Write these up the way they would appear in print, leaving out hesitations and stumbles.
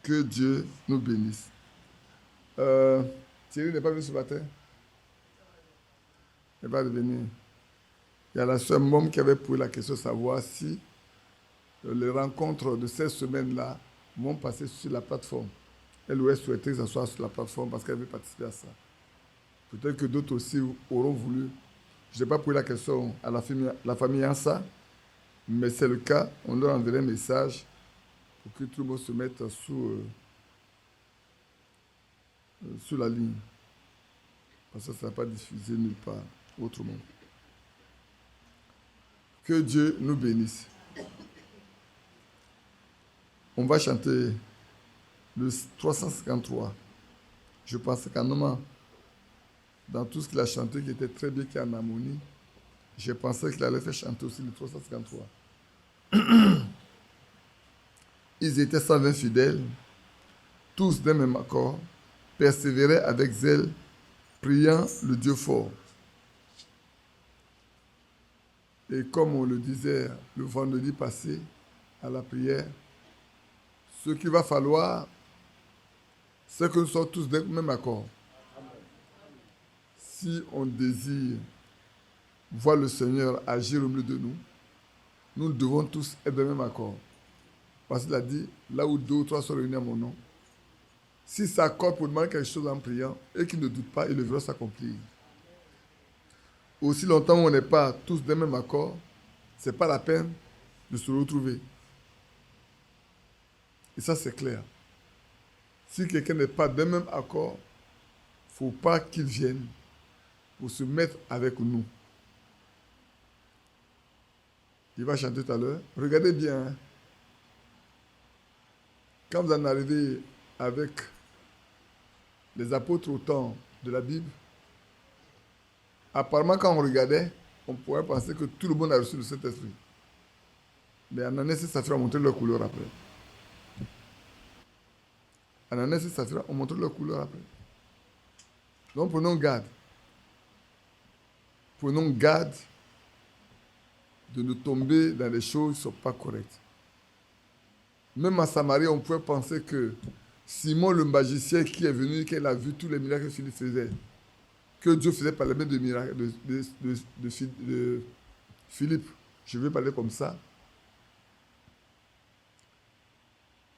Que Dieu nous bénisse. Thierry n'est pas venu ce matin? Il n'est pas venu. Il y a la sœur Mom qui avait posé la question de savoir si les rencontres de cette semaine-là vont passer sur la plateforme. Elle aurait souhaité que ça soit sur la plateforme parce qu'elle veut participer à ça. Peut-être que d'autres aussi auront voulu. Je n'ai pas posé la question à la famille Ansa, mais c'est le cas. On leur enverrait un message pour que tout le monde se mette sur la ligne. Parce que ça ne sera pas diffusé nulle part autrement. Que Dieu nous bénisse. On va chanter le 353. Je pense qu'en moment, dans tout ce qu'il a chanté, qui était très bien, qui est en harmonie, je pensais qu'il allait faire chanter aussi le 353. Ils étaient 120 fidèles, tous d'un même accord, persévéraient avec zèle, priant le Dieu fort. Et comme on le disait le vendredi passé à la prière, ce qu'il va falloir, c'est que nous soyons tous d'un même accord. Si on désire voir le Seigneur agir au milieu de nous, nous devons tous être d'un même accord. Parce qu'il a dit, là où 2 ou 3 sont réunis à mon nom, s'ils s'accordent pour demander quelque chose en priant, et qu'ils ne doutent pas, ils le verront s'accomplir. Aussi longtemps où on n'est pas tous d'un même accord, ce n'est pas la peine de se retrouver. Et ça, c'est clair. Si quelqu'un n'est pas d'un même accord, il ne faut pas qu'il vienne pour se mettre avec nous. Il va chanter tout à l'heure. Regardez bien. Hein. Quand vous en arrivez avec les apôtres au temps de la Bible, apparemment, quand on regardait, on pourrait penser que tout le monde a reçu le Saint-Esprit. Mais Ananias et Saphira ont montré leur couleur après. Ananias et Saphira ont montré leur couleur après. Donc, prenons garde. Prenons garde de ne tomber dans des choses qui ne sont pas correctes. Même à Samarie, on pouvait penser que Simon, le magicien qui est venu, qui a vu tous les miracles que Philippe faisait, que Dieu faisait par les mains de miracles de Philippe, je vais parler comme ça.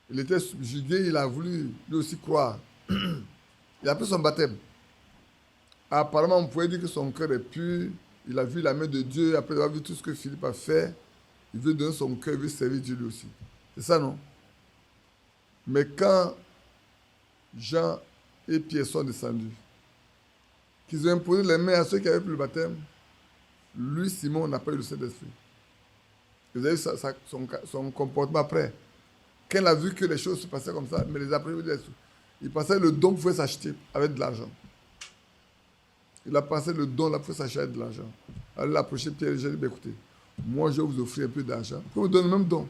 Il était subjugué, il a voulu lui aussi croire. Il a pris son baptême. Apparemment, on pouvait dire que son cœur est pur. Il a vu la main de Dieu. Après avoir vu tout ce que Philippe a fait, il veut donner son cœur, il veut servir Dieu lui aussi. C'est ça, non? Mais quand Jean et Pierre sont descendus, qu'ils ont imposé les mains à ceux qui avaient pris le baptême, lui, Simon, n'a pas eu le Saint-Esprit. Vous avez vu son comportement après. Quand il a vu que les choses se passaient comme ça, mais les après, il pensait que le don pouvait s'acheter avec de l'argent. Il a pensé que le don là pouvait s'acheter avec de l'argent. Alors il a approché Pierre et j'ai dit, écoutez, moi je vais vous offrir un peu d'argent. Pour vous donner le même don.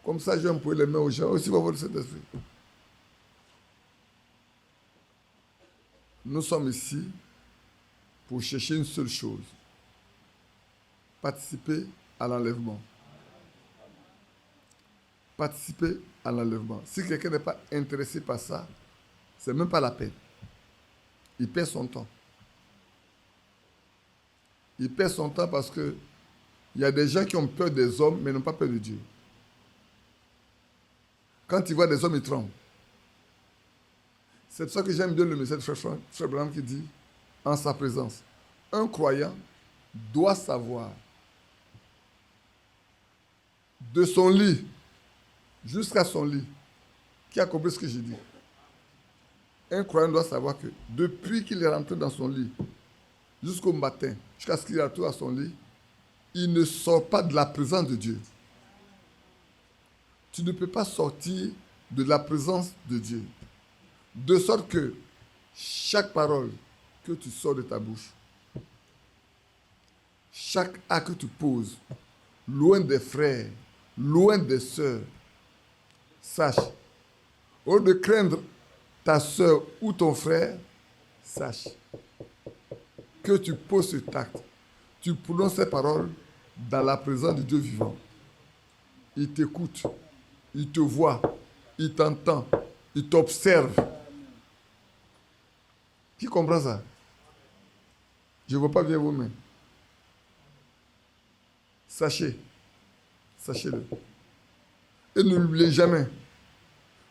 Comme ça, je vais imposer les mains aux gens. Aussi, va voir le Saint-Esprit. Nous sommes ici pour chercher une seule chose. Participer à l'enlèvement. Participer à l'enlèvement. Si quelqu'un n'est pas intéressé par ça, ce n'est même pas la peine. Il perd son temps. Il perd son temps parce que il y a des gens qui ont peur des hommes, mais n'ont pas peur de Dieu. Quand ils voient des hommes, ils tremblent. C'est pour ça que j'aime bien le message de Frère Branham qui dit, en sa présence, un croyant doit savoir de son lit jusqu'à son lit qui a compris ce que j'ai dit. Un croyant doit savoir que depuis qu'il est rentré dans son lit jusqu'au matin, jusqu'à ce qu'il retourne à son lit, il ne sort pas de la présence de Dieu. Tu ne peux pas sortir de la présence de Dieu. De sorte que chaque parole que tu sors de ta bouche, chaque acte que tu poses, loin des frères, loin des sœurs, sache, au lieu de craindre ta sœur ou ton frère, sache que tu poses cet acte, tu prononces ces paroles dans la présence de Dieu vivant. Il t'écoute, il te voit, il t'entend, il t'observe. Qui comprend ça? Je ne vois pas bien vos mains. Sachez-le. Et n'oubliez jamais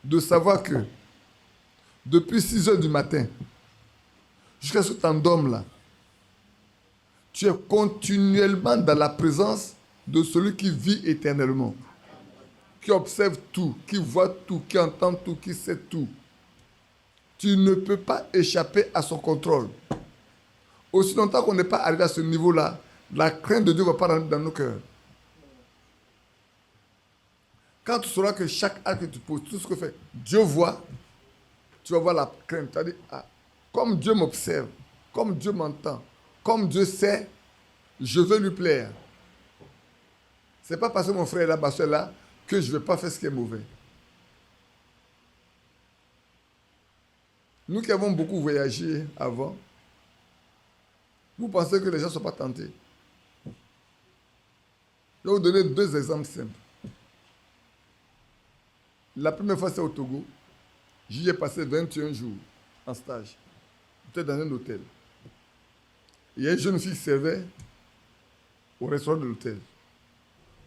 de savoir que depuis 6 heures du matin, jusqu'à ce que tu t'endormes là, tu es continuellement dans la présence de celui qui vit éternellement, qui observe tout, qui voit tout, qui entend tout, qui sait tout. Tu ne peux pas échapper à son contrôle. Aussi longtemps qu'on n'est pas arrivé à ce niveau-là, la crainte de Dieu ne va pas rentrer dans nos cœurs. Quand tu sauras que chaque acte que tu poses, tout ce que fait, Dieu voit, tu vas voir la crainte. Tu vas dire, ah, comme Dieu m'observe, comme Dieu m'entend, comme Dieu sait, je veux lui plaire. Ce n'est pas parce que mon frère est là, ma soeur est là, que je ne vais pas faire ce qui est mauvais. Nous qui avons beaucoup voyagé avant, vous pensez que les gens ne sont pas tentés. Je vais vous donner 2 exemples simples. La première fois, c'est au Togo. J'y ai passé 21 jours en stage. J'étais dans un hôtel. Il y a une jeune fille qui servait au restaurant de l'hôtel.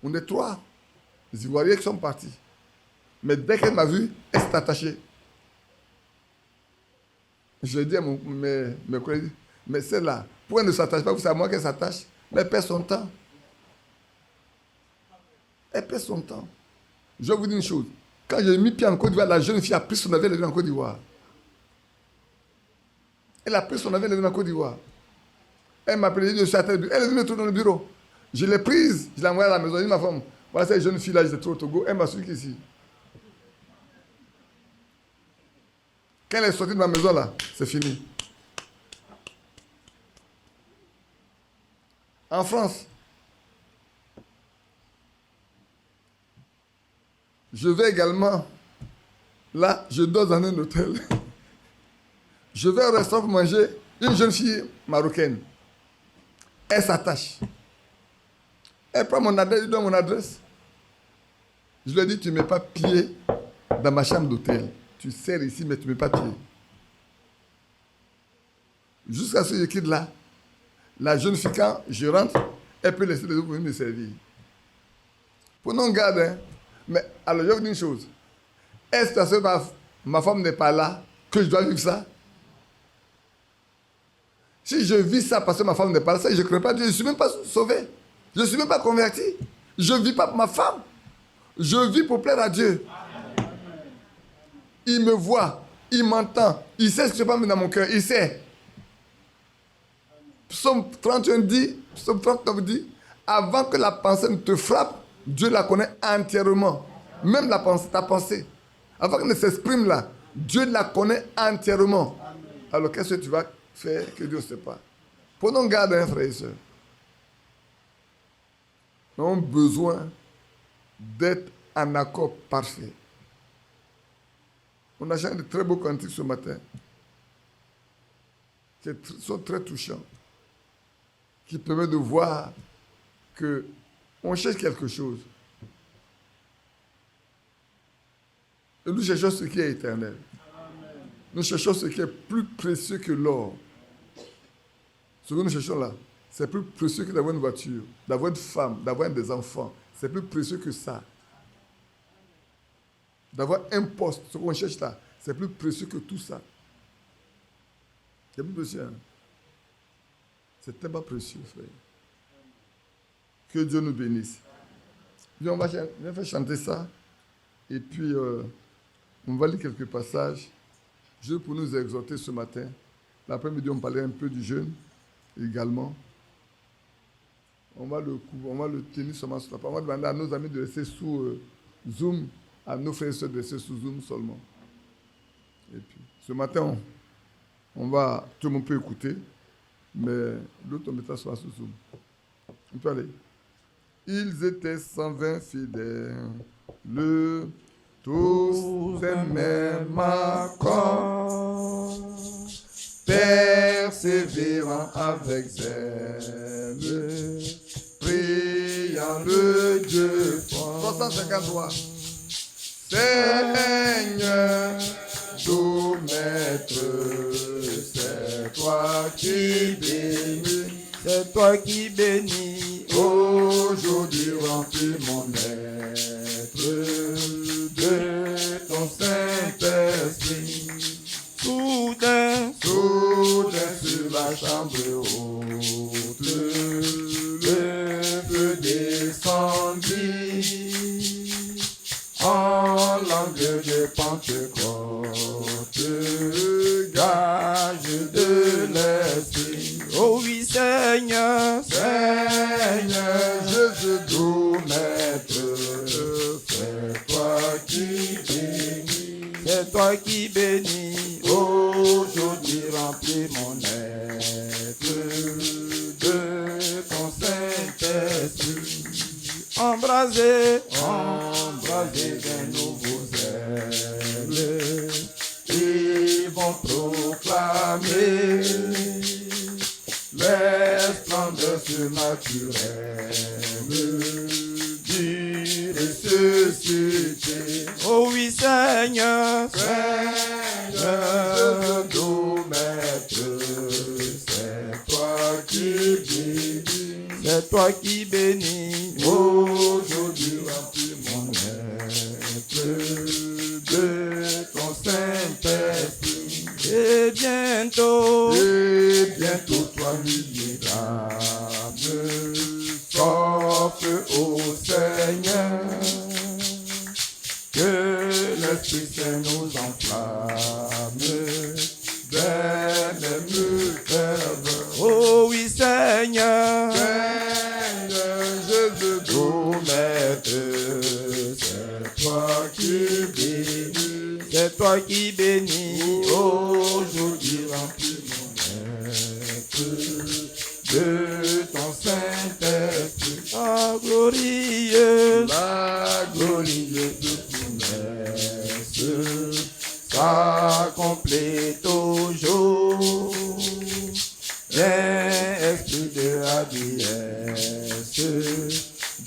On est 3 Ivoiriens qui sont partis. Mais dès qu'elle m'a vu, elle s'est attachée. Je lui ai dit à mes collègues, mais celle-là, pourquoi elle ne s'attache pas? C'est à moi qu'elle s'attache. Mais elle perd son temps. Elle perd son temps. Je vais vous dire une chose. Quand j'ai mis pied en Côte d'Ivoire, la jeune fille a pris son avion, elle est venue en Côte d'Ivoire. Elle a pris son avion, elle est venue en Côte d'Ivoire. Elle m'a appelé, je suis à tel bureau. Elle est venue dans le bureau. Je l'ai prise, je l'ai envoyée à la maison. Je dis, ma femme, voilà cette jeune fille-là, j'étais trop au Togo. Elle m'a suivi ici. Quand elle est sortie de ma maison, là, c'est fini. En France, je vais également, là, je dors dans un hôtel. Je vais au restaurant pour manger, une jeune fille marocaine. Elle s'attache. Elle prend mon adresse, elle donne mon adresse. Je lui ai dit, tu ne mets pas pied dans ma chambre d'hôtel. Tu sers ici, mais tu ne mets pas pied. Jusqu'à ce que je quitte là, la jeune fille, quand je rentre, elle peut laisser les autres venir me servir. Prenons garde, hein. Mais alors, je vais vous dire une chose. Est-ce que ma femme n'est pas là, que je dois vivre ça? Si je vis ça parce que ma femme n'est pas là, ça, je ne crée pas Dieu. Je ne suis même pas sauvé. Je ne suis même pas converti. Je ne vis pas pour ma femme. Je vis pour plaire à Dieu. Il me voit, il m'entend, il sait ce que je parle dans mon cœur, il sait. Psaume 31 dit, Psaume 39 dit, avant que la pensée ne te frappe, Dieu la connaît entièrement. Même la pensée, ta pensée. Avant qu'elle ne s'exprime là, Dieu la connaît entièrement. Alors qu'est-ce que tu vas faire que Dieu ne sait pas? Prenons garde, hein, frères et sœurs. Nous avons besoin d'être en accord parfait. On a chanté de très beaux cantiques ce matin, qui sont très touchants, qui permettent de voir qu'on cherche quelque chose. Et nous cherchons ce qui est éternel. Nous cherchons ce qui est plus précieux que l'or. Ce que nous cherchons là, c'est plus précieux que d'avoir une voiture, d'avoir une femme, d'avoir des enfants. C'est plus précieux que ça. D'avoir un poste, ce qu'on cherche là, c'est plus précieux que tout ça. C'est plus précieux. Hein? C'est tellement précieux, frère. Que Dieu nous bénisse. Puis on va faire chanter ça. Et puis, on va lire quelques passages. Juste pour nous exhorter ce matin. L'après-midi, on parlait un peu du jeûne également. On va le tenir seulement sur la parole. On va demander à nos amis de rester sous Zoom, à nos frères et sœurs de rester sous Zoom seulement. Et puis, ce matin, tout le monde peut écouter, mais l'autre méthode sera sous Zoom. On peut aller. Ils étaient 120 fidèles, tous aimaient ma cause, persévérant avec zèle, priant le Dieu fort. 353. Seigneur, doux maître, c'est toi qui bénis. C'est toi qui bénis. Aujourd'hui remplis mon être de ton Saint-Esprit. Soudain, Soudain sur la chambre haute, le feu descendit en langue de Pentecôte, gage de l'Esprit. oh oui Seigneur, Seigneur Jésus, doux maître, c'est toi qui bénis. c'est toi qui bénis. Aujourd'hui remplis mon être de ton Saint-Esprit. Embrasé, Embrasé d'un nouveau zèle, ils vont proclamer les splendeurs surnaturelles du ressuscité. oh oui Seigneur, Seigneur, doux maître, c'est toi qui bénis. c'est toi qui bénis. Aujourd'hui remplis mon être de ton Saint-Esprit. Et bientôt, Toi misérable, s'offre au Seigneur, que l'Esprit Saint nous enflamme d'un ferveur. oh oui Seigneur, Seigneur Jésus, doux maître, c'est toi qui bénis. c'est toi qui bénis. Aujourd'hui remplis mon être de ton Saint-Esprit. La glorieuse, La glorieuse promesse s'accomplit toujours. Esprit de hardiesse,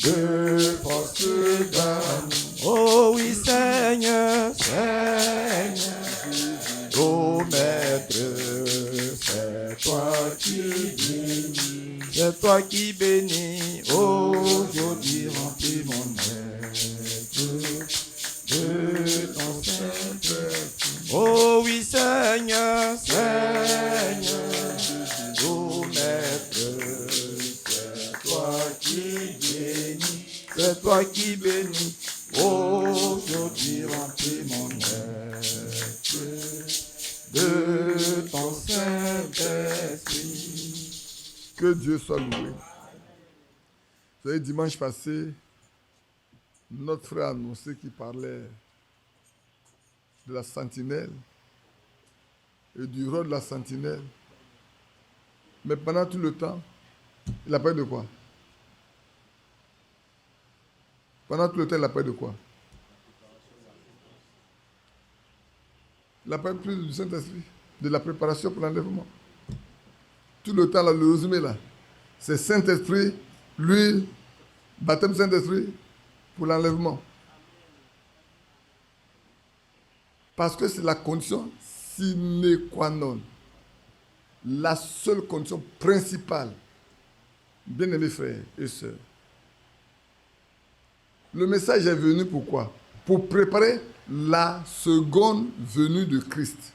de force d'amour. oh oui Seigneur, Seigneur, ô maître, c'est toi qui bénis. c'est toi qui bénis. Aujourd'hui remplis mon être de ton Saint-Esprit. oh oui Seigneur, Seigneur, ô maître, c'est toi qui bénis. c'est toi qui bénis. Aujourd'hui remplis mon être de ton Saint-Esprit. Que Dieu soit loué. Vous savez, dimanche passé, notre frère a annoncé qu'il parlait de la sentinelle et du rôle de la sentinelle. Mais pendant tout le temps, il a parlé de quoi? Pendant tout le temps, il a parlé de quoi? Il a parlé plus du Saint-Esprit, de la préparation pour l'enlèvement. Tout le temps, là, le résumé, là, c'est Saint-Esprit, l'huile, baptême Saint-Esprit pour l'enlèvement. Parce que c'est la condition sine qua non. La seule condition principale, bien-aimés frères et sœurs. Le message est venu pourquoi? Pour préparer la seconde venue de Christ.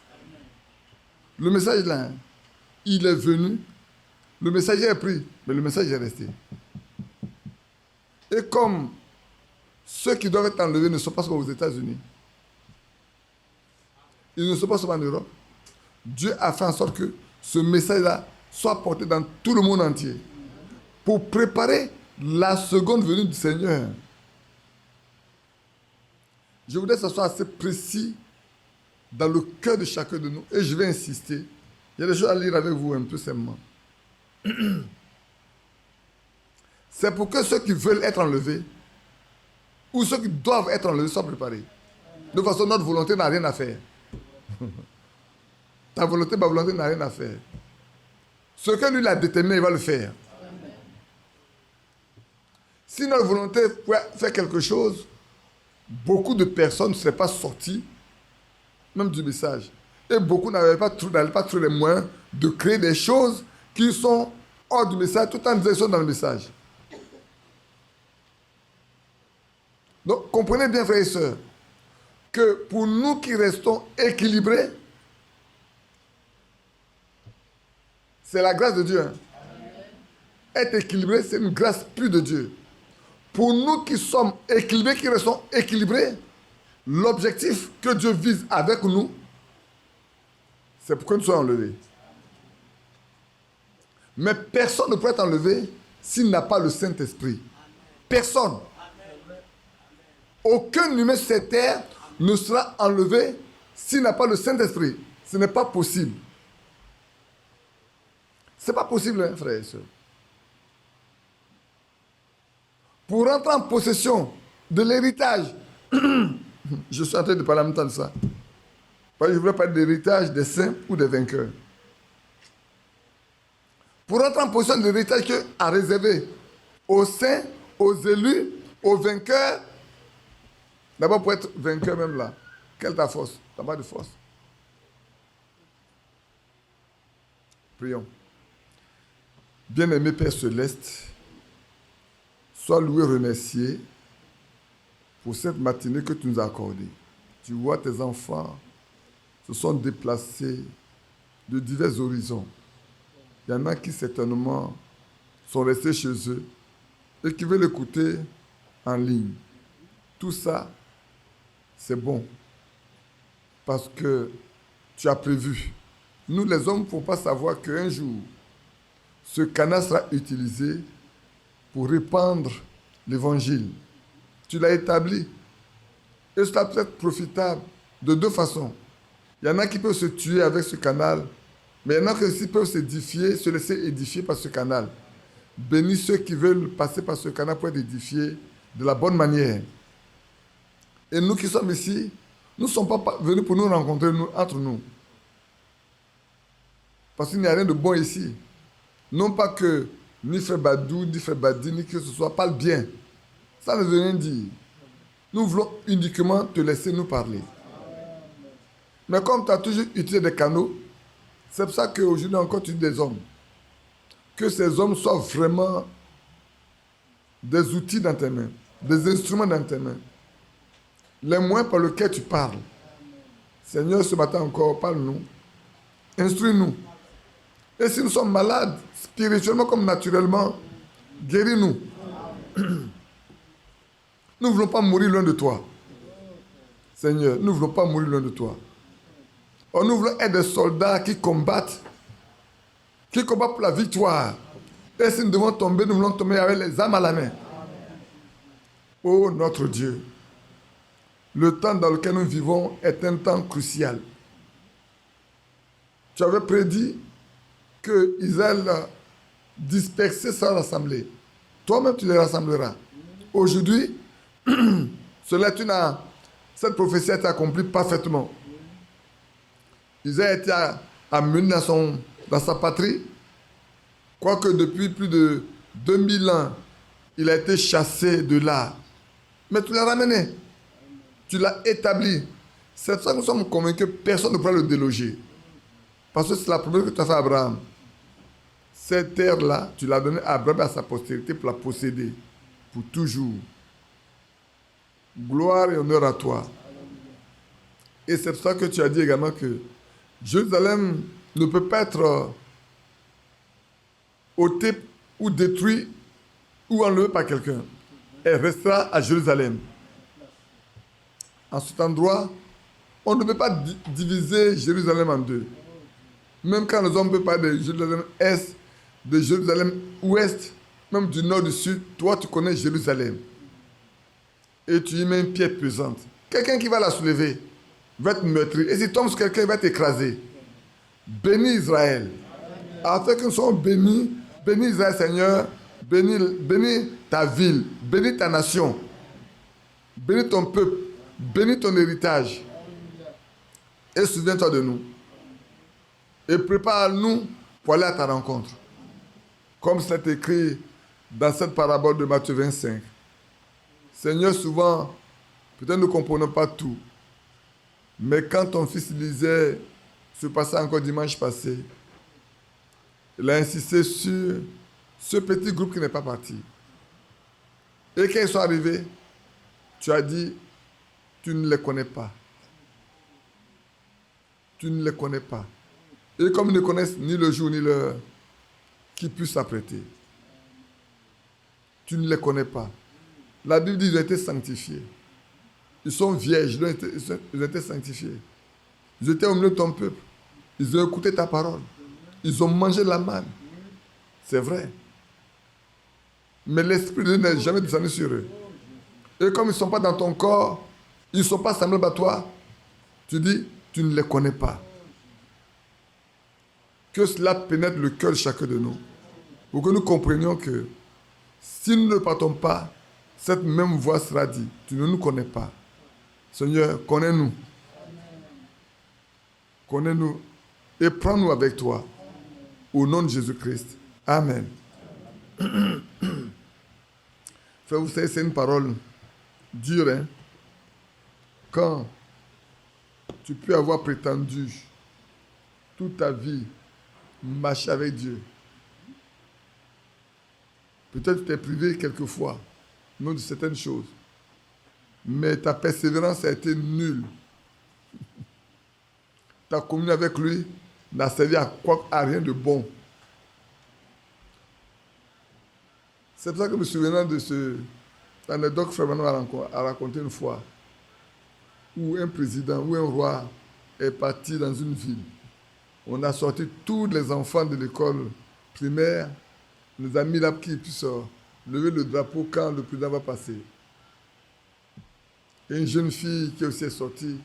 Le message là, il est venu, le messager est pris, mais le message est resté. Et comme ceux qui doivent être enlevés ne sont pas seulement aux États-Unis, ils ne sont pas seulement en Europe, Dieu a fait en sorte que ce message-là soit porté dans tout le monde entier pour préparer la seconde venue du Seigneur. Je voudrais que ce soit assez précis dans le cœur de chacun de nous et je vais insister. Il y a des choses à lire avec vous un peu simplement. C'est pour que ceux qui veulent être enlevés ou ceux qui doivent être enlevés soient préparés. De toute façon, notre volonté n'a rien à faire. Ta volonté, ma volonté n'a rien à faire. Ce que lui l'a déterminé, il va le faire. Si notre volonté fait quelque chose, beaucoup de personnes ne seraient pas sorties, même du message. Et beaucoup n'avaient pas trouvé les moyens de créer des choses qui sont hors du message, tout en disant qu'ils sont dans le message. Donc, comprenez bien, frères et sœurs, que pour nous qui restons équilibrés, c'est la grâce de Dieu. Hein. Être équilibré, c'est une grâce plus de Dieu. Pour nous qui sommes équilibrés, qui restons équilibrés, l'objectif que Dieu vise avec nous, c'est pour que nous soyons enlevés. Mais personne ne peut être enlevé s'il n'a pas le Saint-Esprit. Personne. Aucun humain sur cette terre ne sera enlevé s'il n'a pas le Saint-Esprit. Ce n'est pas possible. Ce n'est pas possible, hein, frères et sœurs. Pour rentrer en possession de l'héritage, je suis en train de parler en même temps de ça. Je voulais parler de l'héritage des saints ou des vainqueurs. Pour rentrer en possession de l'héritage Dieu a réservé aux saints, aux élus, aux vainqueurs. D'abord, pour être vainqueur même là, quelle est ta force? Tu n'as pas de force. Prions. Bien-aimé Père Céleste, sois loué et remercié pour cette matinée que tu nous as accordée. Tu vois, tes enfants se sont déplacés de divers horizons. Il y en a qui certainement sont restés chez eux et qui veulent écouter en ligne. Tout ça, c'est bon parce que tu as prévu. Nous, les hommes, il ne faut pas savoir qu'un jour, ce canal sera utilisé pour répandre l'évangile. Tu l'as établi. Et cela peut être profitable de deux façons. Il y en a qui peuvent se tuer avec ce canal, mais il y en a qui aussi peuvent s'édifier, se laisser édifier par ce canal. Bénis ceux qui veulent passer par ce canal pour être édifiés de la bonne manière. Et nous qui sommes ici, nous ne sommes pas venus pour nous rencontrer entre nous. Parce qu'il n'y a rien de bon ici. Non pas que ni frère Badou, ni frère Badi, ni que ce soit parle bien. Ça ne veut rien dire. Nous voulons uniquement te laisser nous parler. Mais comme tu as toujours utilisé des canaux, c'est pour ça qu'aujourd'hui encore tu dis des hommes. Que ces hommes soient vraiment des outils dans tes mains, des instruments dans tes mains. Les moyens par lesquels tu parles. Seigneur, ce matin encore, parle-nous. Instruis-nous. Et si nous sommes malades, spirituellement comme naturellement, guéris-nous. Nous ne voulons pas mourir loin de toi. Seigneur, nous ne voulons pas mourir loin de toi. Or, nous voulons être des soldats qui combattent pour la victoire. Et si nous devons tomber, nous voulons tomber avec les armes à la main. Oh notre Dieu, le temps dans lequel nous vivons est un temps crucial. Tu avais prédit que Israël dispersé sera rassemblé. Toi-même, tu les rassembleras. Aujourd'hui, cette prophétie a été accomplie parfaitement. Israël a été amené dans sa patrie. Quoique depuis plus de 2000 ans, il a été chassé de là. Mais tu l'as ramené. Tu l'as établi. C'est pour ça que nous sommes convaincus que personne ne pourra le déloger. Parce que c'est la promesse que tu as fait à Abraham. Cette terre-là, tu l'as donnée à Abraham et à sa postérité pour la posséder. Pour toujours. Gloire et honneur à toi. Et c'est pour ça que tu as dit également que Jérusalem ne peut pas être ôtée ou détruite ou enlevée par quelqu'un. Elle restera à Jérusalem. En cet endroit, on ne peut pas diviser Jérusalem en deux. Même quand les hommes peuvent parler de Jérusalem Est, de Jérusalem Ouest, même du Nord, du Sud, toi tu connais Jérusalem. Et tu y mets une pierre pesante. Quelqu'un qui va la soulever va être meurtri. Et si tombe sur quelqu'un, il va t'écraser. Bénis Israël. Afin que nous soyons bénis, bénis Israël Seigneur, bénis ta ville, bénis ta nation, bénis ton peuple, bénis ton héritage. Et souviens-toi de nous. Et prépare-nous pour aller à ta rencontre. Comme c'est écrit dans cette parabole de Matthieu 25. Seigneur, souvent, Peut-être nous ne comprenons pas tout. Mais quand ton fils lisait ce passage encore dimanche passé, il a insisté sur ce petit groupe qui n'est pas parti. Et quand ils sont arrivés, tu as dit, tu ne les connais pas. Tu ne les connais pas. Et comme ils ne connaissent ni le jour ni l'heure, qui puissent s'apprêter. Tu ne les connais pas. La Bible dit qu'ils ont été sanctifiés. Ils sont vierges, ils ont été sanctifiés. Ils étaient au milieu de ton peuple. Ils ont écouté ta parole. Ils ont mangé la manne. C'est vrai. Mais l'Esprit de Dieu n'est jamais descendu sur eux. Et comme ils ne sont pas dans ton corps, ils ne sont pas semblables à toi, tu dis, tu ne les connais pas. Que cela pénètre le cœur de chacun de nous. Pour que nous comprenions que si nous ne partons pas, cette même voix sera dit, tu ne nous connais pas. Seigneur, connais-nous. Connais-nous et prends-nous avec toi. Au nom de Jésus-Christ. Amen. Frère, vous savez, c'est une parole dure, hein? Quand tu peux avoir prétendu toute ta vie marcher avec Dieu. Peut-être tu t'es privé quelquefois, non de certaines choses. Mais ta persévérance a été nulle. Ta communion avec lui n'a servi à rien de bon. C'est pour ça que je me souviens de cette anecdote que Frère Manon a raconté une fois, où un président ou un roi est parti dans une ville. On a sorti tous les enfants de l'école primaire, on les a mis là pour qu'ils puissent lever le drapeau quand le président va passer. Et une jeune fille qui aussi est sortie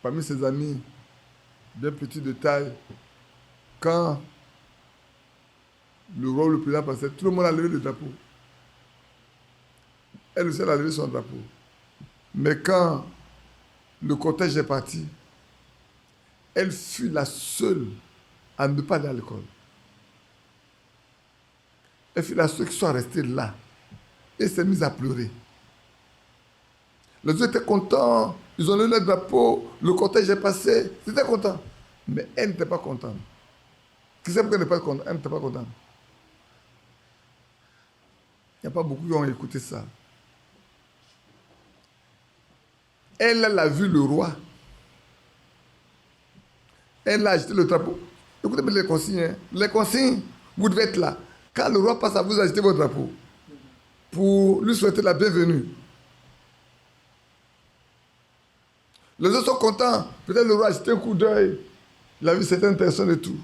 parmi ses amis, bien petite de taille, quand le roi ou le président passait, tout le monde a levé le drapeau. Elle aussi, elle a levé son drapeau. Mais quand le cortège est parti, elle fut la seule à ne pas aller à l'école. Elle fut la seule qui soit restée là et s'est mise à pleurer. Les autres étaient contents, ils ont levé le drapeau, le cortège est passé, ils étaient contents. Mais elle n'était pas contente. Qui sait pourquoi elle n'était pas contente? Elle n'était pas contente. Il n'y a pas beaucoup qui ont écouté ça. Elle a vu le roi. Elle a agité le drapeau. Écoutez bien les consignes. Hein. Les consignes, vous devez être là. Quand le roi passe à vous agiter votre drapeau, pour lui souhaiter la bienvenue. Les autres sont contents. Peut-être le roi a agité un coup d'œil. Il a vu certaines personnes et tout.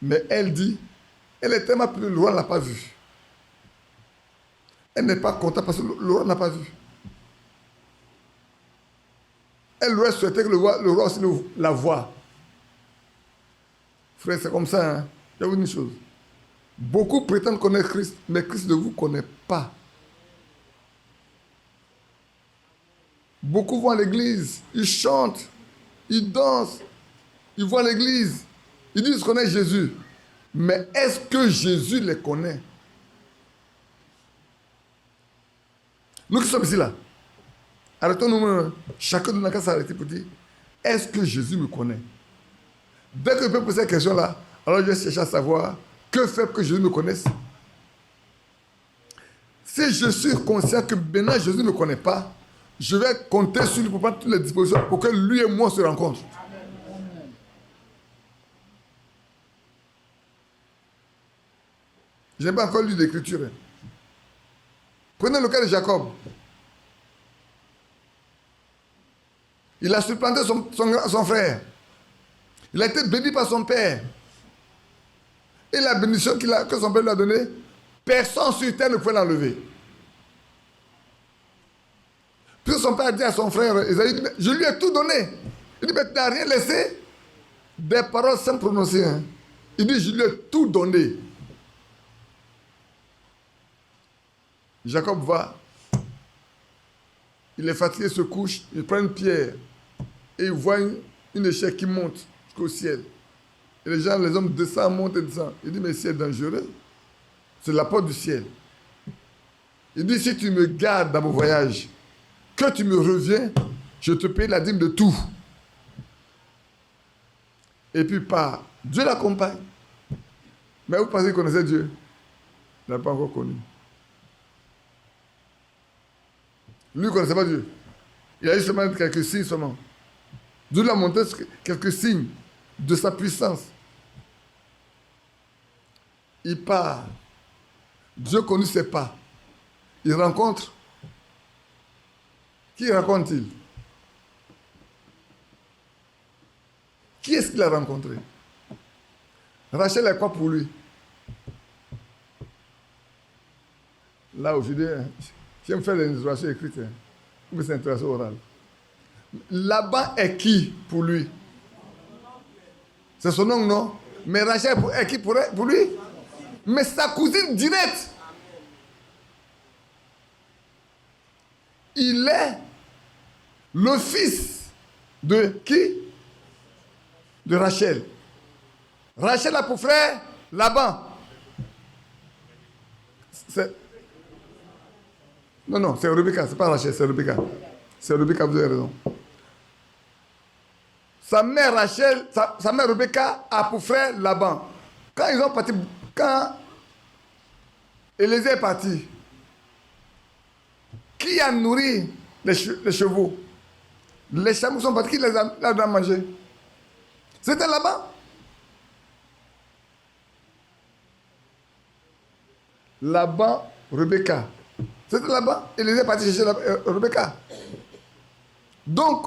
Mais elle dit, elle est tellement plus, le roi ne l'a pas vu. Elle n'est pas contente parce que le roi n'a pas vu. Elle aurait souhaité que le roi aussi la voie. Frère, c'est comme ça. Hein? Il y a une chose. Beaucoup prétendent connaître Christ, mais Christ ne vous connaît pas. Beaucoup vont à l'église, ils chantent, ils dansent, ils vont à l'église, ils disent qu'ils connaissent Jésus. Mais est-ce que Jésus les connaît? Nous qui sommes ici là, arrêtons-nous, chacun de nous n'a qu'à s'arrêter pour dire, est-ce que Jésus me connaît? Dès que je peux poser cette question-là, alors je vais chercher à savoir que faire pour que Jésus me connaisse. Si je suis conscient que maintenant Jésus ne me connaît pas, je vais compter sur lui pour prendre toutes les dispositions pour que lui et moi se rencontrent. Je n'ai pas encore lu l'écriture. Prenez le cas de Jacob. Il a supplanté son frère. Il a été béni par son père. Et la bénédiction que son père lui a donnée, personne sur terre ne pouvait l'enlever. Puis son père a dit à son frère Esaü, je lui ai tout donné. Il dit, mais tu n'as rien laissé. Des paroles sans prononcer. Hein. Il dit, je lui ai tout donné. Jacob va. Il est fatigué, il se couche. Il prend une pierre. Et il voit une échelle qui monte jusqu'au ciel. Et les hommes descendent, montent et descendent. Il dit, mais c'est dangereux. C'est la porte du ciel. Il dit, si tu me gardes dans mon voyage, que tu me reviens, je te paye la dîme de tout. Et puis, Dieu l'accompagne. Mais vous pensez qu'il connaissait Dieu? Il n'a pas encore connu. Lui, il ne connaissait pas Dieu. Il a eu seulement quelques signes seulement. Dieu lui a montré quelques signes de sa puissance. Il part. Dieu connu ses pas. Il rencontre. Qui rencontre-t-il? Qui est-ce qu'il a rencontré? Rachel est quoi pour lui? Là, aujourd'hui, j'aime faire les interrogations écrites. Ou c'est une interrogation orale. Laban est qui pour lui? C'est son nom, non? Mais Rachel est qui pour lui? Mais sa cousine directe. Il est le fils de qui? De Rachel. Rachel a pour frère Laban. Non, c'est Rebecca, c'est pas Rachel, c'est Rebecca. C'est Rebecca, vous avez raison. Sa mère Rachel, sa mère Rebecca a pour frère Laban. Quand ils ont parti, quand Élisée est parti, qui a nourri les chevaux? Les chameaux sont partis, qui les a mangés? C'était Laban. Laban, Rebecca. C'était là-bas. Élisée est parti chercher Rebecca. Donc,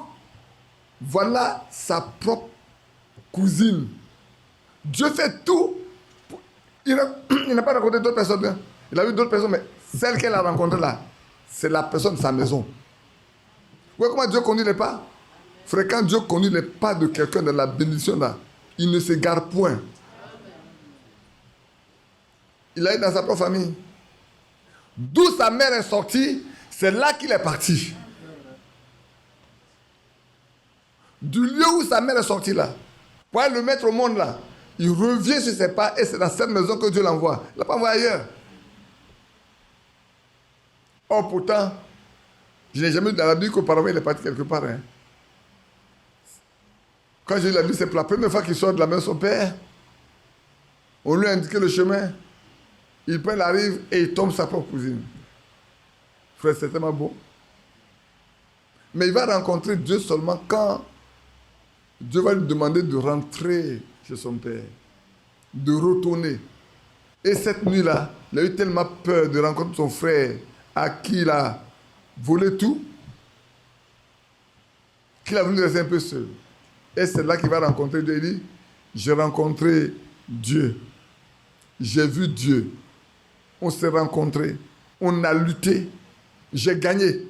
voilà sa propre cousine. Dieu fait tout. Il n'a pas rencontré d'autres personnes. Hein. Il a vu d'autres personnes, mais celle qu'elle a rencontrée là, c'est la personne de sa maison. Vous voyez comment Dieu conduit les pas? Frère, quand Dieu conduit les pas de quelqu'un dans la bénédiction là, il ne s'égare point. Il a eu dans sa propre famille. D'où sa mère est sortie, c'est là qu'il est parti. Du lieu où sa mère est sortie là, pour aller le mettre au monde là, il revient sur ses pas et c'est dans cette maison que Dieu l'envoie. Il ne l'a pas envoyé ailleurs. Or pourtant, je n'ai jamais vu dans la Bible qu'auparavant il est parti quelque part. Hein. Quand j'ai lu la Bible, c'est pour la première fois qu'il sort de la maison de son père. On lui a indiqué le chemin. Il prend la rive et il tombe sa propre cousine. Frère, c'est tellement beau. Mais il va rencontrer Dieu seulement quand Dieu va lui demander de rentrer chez son père, de retourner. Et cette nuit-là, il a eu tellement peur de rencontrer son frère à qui il a volé tout, qu'il a voulu rester un peu seul. Et c'est là qu'il va rencontrer Dieu. Il dit, j'ai rencontré Dieu. J'ai vu Dieu. On s'est rencontrés. On a lutté. J'ai gagné.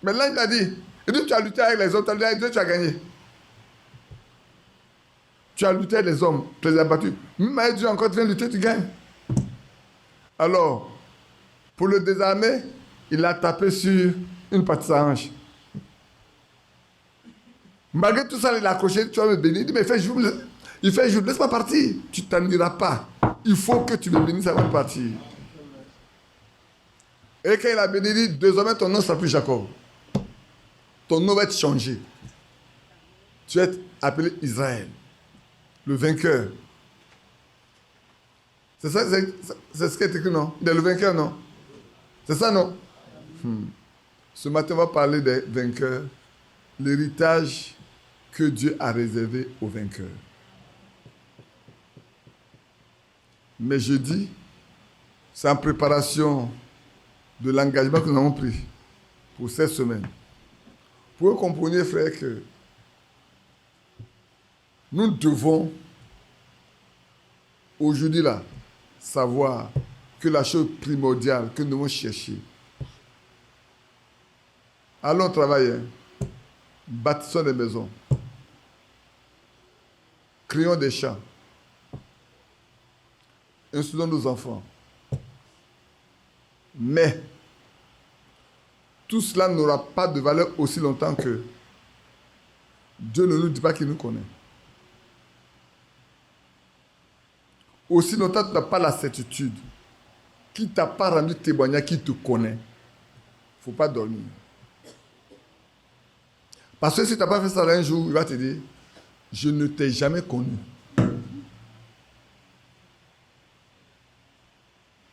Mais là, il a dit, tu as lutté avec les autres, tu as lutté avec Dieu, tu as gagné. Tu as lutté avec les hommes, tu les as battus. Même avec Dieu encore, tu viens lutter, tu gagnes. Alors, pour le désarmer, il a tapé sur une partie de sa hanche. Malgré tout ça, il a accroché, tu vas me bénir. Il dit, mais il fait jour, laisse-moi partir. Tu t'en iras pas. Il faut que tu me bénisses avant de partir. Et quand il a béni, il dit, désormais ton nom ne sera plus Jacob. Ton nom va être changé. Tu vas être appelé Israël, le vainqueur. C'est ça, c'est ce qui est écrit, non? Il est le vainqueur, non? C'est ça, non? Ce matin, on va parler des vainqueurs, l'héritage que Dieu a réservé aux vainqueurs. Mais jeudi, c'est en préparation de l'engagement que nous avons pris pour cette semaine. Pour que vous compreniez, frère, que nous devons aujourd'hui là savoir que la chose primordiale que nous devons chercher. Allons travailler, bâtissons des maisons, créons des champs, instruisons nos enfants. Mais tout cela n'aura pas de valeur aussi longtemps que Dieu ne nous dit pas qu'il nous connaît. Aussi longtemps que tu n'as pas la certitude qu'il ne t'a pas rendu témoignage qu'il te connaît, ne faut pas dormir. Parce que si tu n'as pas fait ça un jour, il va te dire, je ne t'ai jamais connu.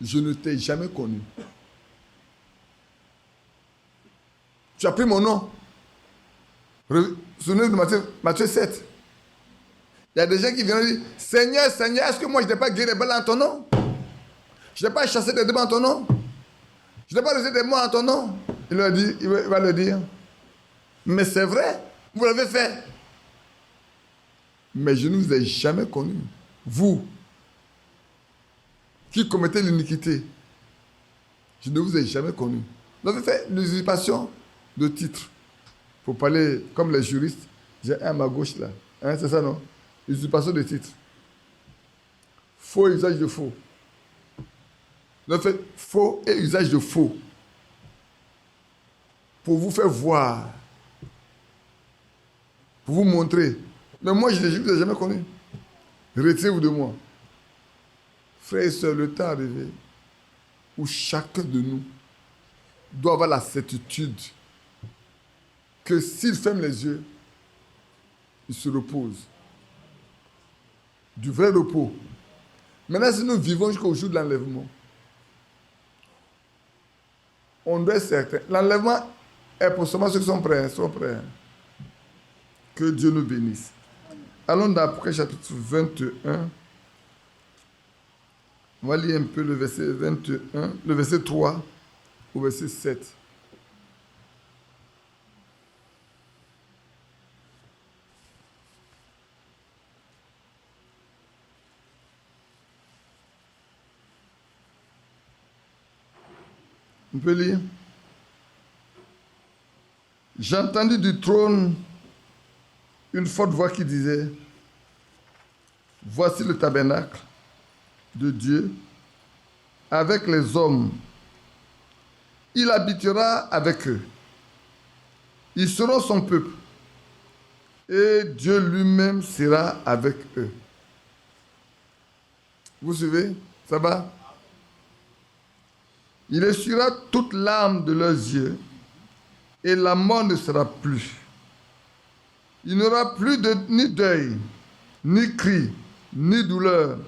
Je ne t'ai jamais connu. Tu as pris mon nom. Souvenez-vous de Matthieu 7. Il y a des gens qui viennent dire, Seigneur, Seigneur, est-ce que moi je n'ai pas guéri des balles en ton nom? Je n'ai pas chassé des démons en ton nom? Je n'ai pas rejeté des mots en ton nom? Il va leur dire, mais c'est vrai, vous l'avez fait. Mais je ne vous ai jamais connu. Vous, qui commettez l'iniquité, je ne vous ai jamais connu. Vous avez fait l'usurpation de titre. Pour parler comme les juristes, j'ai un à ma gauche là. Hein, c'est ça, non? Usurpation de titre. Faux et usage de faux. Vous avez fait faux et usage de faux. Pour vous faire voir. Pour vous montrer. Mais moi, je ne vous ai jamais connu. Retirez-vous de moi. Frères et sœurs, le temps est arrivé où chacun de nous doit avoir la certitude que s'il ferme les yeux, il se repose. Du vrai repos. Maintenant, si nous vivons jusqu'au jour de l'enlèvement, on doit être certain. L'enlèvement est pour seulement ceux qui sont prêts. Que Dieu nous bénisse. Allons dans Apocalypse chapitre 21. On va lire un peu le verset 21, le verset 3 au verset 7. On peut lire. J'ai entendu du trône une forte voix qui disait, voici le tabernacle de Dieu avec les hommes. Il habitera avec eux. Ils seront son peuple. Et Dieu lui-même sera avec eux. Vous suivez? Ça va? Il essuiera toute larme de leurs yeux et la mort ne sera plus. Il n'y aura plus ni deuil, ni cri, ni douleur,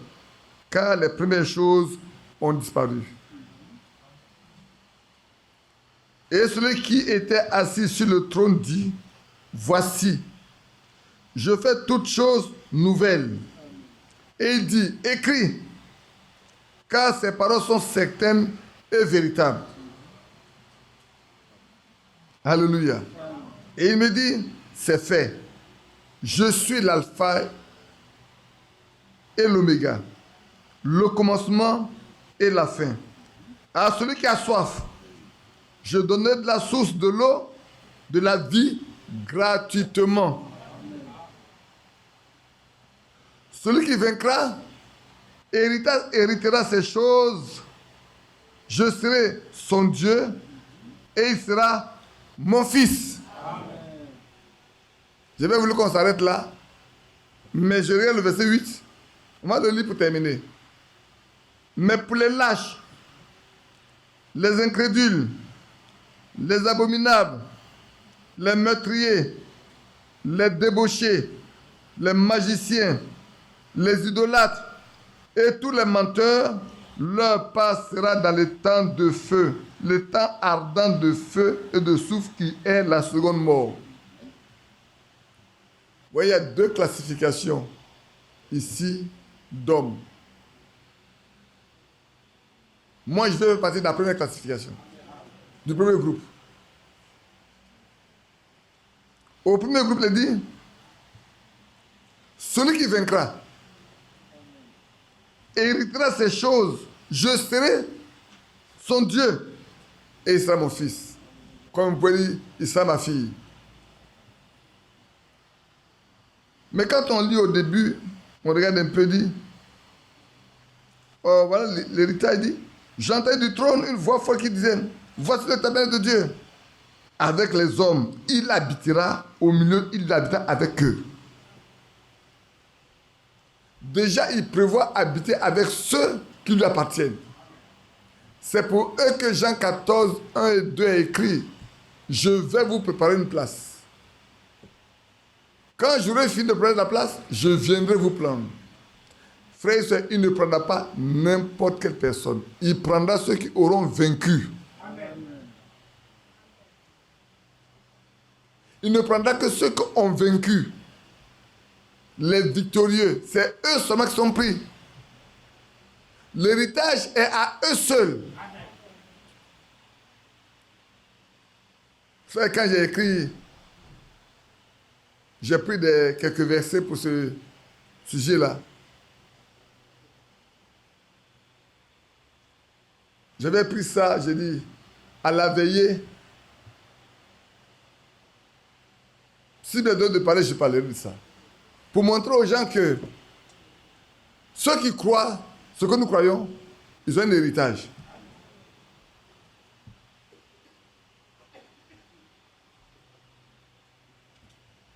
car les premières choses ont disparu. Et celui qui était assis sur le trône dit, voici, je fais toutes choses nouvelles. Et il dit, écris, car ces paroles sont certaines et véritables. Alléluia. Et il me dit, c'est fait. Je suis l'alpha et l'oméga, le commencement et la fin. À celui qui a soif, je donnerai de la source de l'eau, de la vie, gratuitement. Celui qui vaincra héritera ces choses. Je serai son Dieu et il sera mon fils. Amen. J'avais voulu qu'on s'arrête là, mais je regarde le verset 8. On va le lire pour terminer. Mais pour les lâches, les incrédules, les abominables, les meurtriers, les débauchés, les magiciens, les idolâtres et tous les menteurs, leur part sera dans le temps de feu, le temps ardent de feu et de soufre qui est la seconde mort. Vous voyez, il y a deux classifications ici d'hommes. Moi, je vais partir de la première classification, du premier groupe. Au premier groupe, il dit, celui qui vaincra héritera ces choses, je serai son Dieu et il sera mon fils. Comme vous pouvez dire, il sera ma fille. Mais quand on lit au début, on regarde un peu, dit, oh, voilà, l'héritage dit, j'entends du trône une voix forte qui disait, voici le tabernacle de Dieu. Avec les hommes, il habitera au milieu, il habitera avec eux. Déjà, il prévoit habiter avec ceux qui lui appartiennent. C'est pour eux que Jean 14, 1 et 2 a écrit « Je vais vous préparer une place. Quand j'aurai fini de préparer la place, je viendrai vous prendre. » Frère et sœurs, il ne prendra pas n'importe quelle personne. Il prendra ceux qui auront vaincu. Il ne prendra que ceux qui ont vaincu. Les victorieux, c'est eux seulement qui sont pris. L'héritage est à eux seuls. Frère, quand j'ai écrit, j'ai pris quelques versets pour ce sujet-là. J'avais pris ça, j'ai dit, à la veillée. Si me donne de parler, je parlerai de ça. Pour montrer aux gens que ceux qui croient, ce que nous croyons, ils ont un héritage.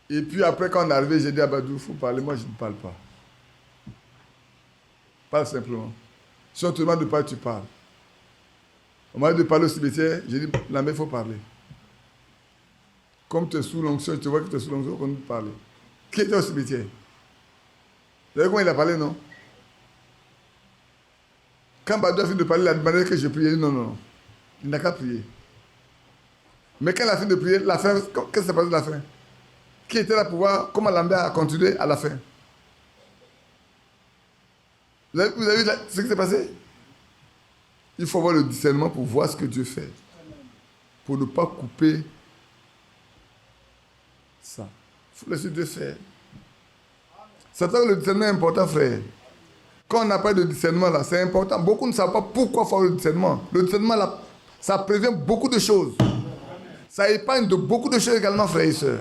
Et puis après, quand on est arrivé, j'ai dit à Badou, il faut parler. Moi, je ne parle pas. Parle simplement. Si on te demande de parler, tu parles. On m'a dit de parler au cimetière, j'ai dit, la mère, il faut parler. Comme tu es sous l'onction, tu vois que tu es sous l'onction, on peut parler. Qui était au cimetière? Vous savez comment il a parlé, non? Quand Badou a fini de parler, il a demandé que je priais. Non, non, non. Il n'a qu'à prier. Mais quand il a fini de prier, la fin, qu'est-ce qui s'est passé de la fin? Qui était là pour voir comment Lambert a continué à la fin? Vous avez vu ce qui s'est passé? Il faut avoir le discernement pour voir ce que Dieu fait. Pour ne pas couper ça. Il faut laisser Dieu faire. C'est ça que le discernement est important, frère. Quand on n'a pas de discernement, là, c'est important. Beaucoup ne savent pas pourquoi faire le discernement. Le discernement, là, ça prévient beaucoup de choses. Ça épargne de beaucoup de choses également, frères et sœurs.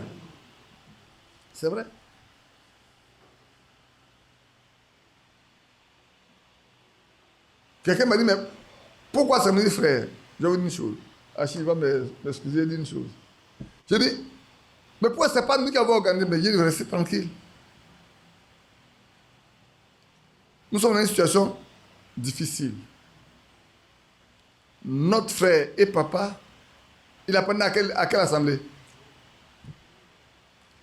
C'est vrai. Quelqu'un m'a dit, mais pourquoi ça me dit, frère? Je vais vous dire une chose. Achille va m'excuser, il dit une chose. Je dis, mais pourquoi c'est pas nous qui avons organisé? Mais il dit, restez tranquille. Nous sommes dans une situation difficile. Notre frère et papa, il appartenait à quelle assemblée?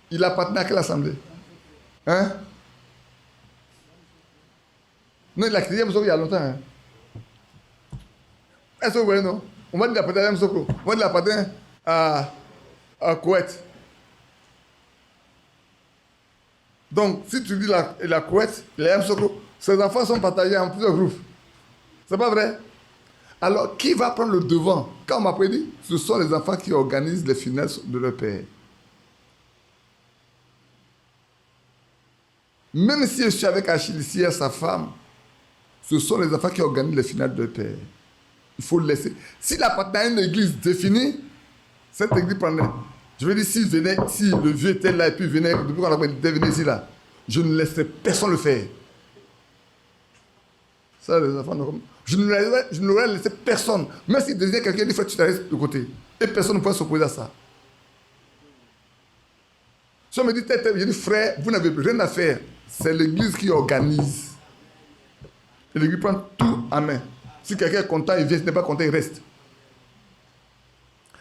Il appartenait à quelle assemblée? Hein? Non, il a crié il y a longtemps. Hein? Est-ce que vous voyez, non? On va dire qu'il appartenait à Msoko. On va dire qu'il appartenait à Koweït. Donc, si tu dis la Koweït, les Msoko, ses enfants sont partagés en plusieurs groupes. C'est pas vrai? Alors, qui va prendre le devant? Quand on m'a prédit, ce sont les enfants qui organisent les funérailles de leur père. Même si je suis avec Achille ici et sa femme, ce sont les enfants qui organisent les funérailles de leur père. Il faut le laisser. S'il appartenait à une église définie, cette église prendrait. Je veux dire, si le vieux était là et puis venait, depuis qu'on a venu ici là, je ne laisserai personne le faire. Ça, les enfants, je ne l'aurais laissé personne. Même si désire quelqu'un dit, frère, tu t'arrêtes de côté. Et personne ne peut s'opposer à ça. Si on me dit, je dis, frère, vous n'avez rien à faire. C'est l'église qui organise. Et l'église prend tout en main. Si quelqu'un est content, il vient. S'il n'est pas content, il reste.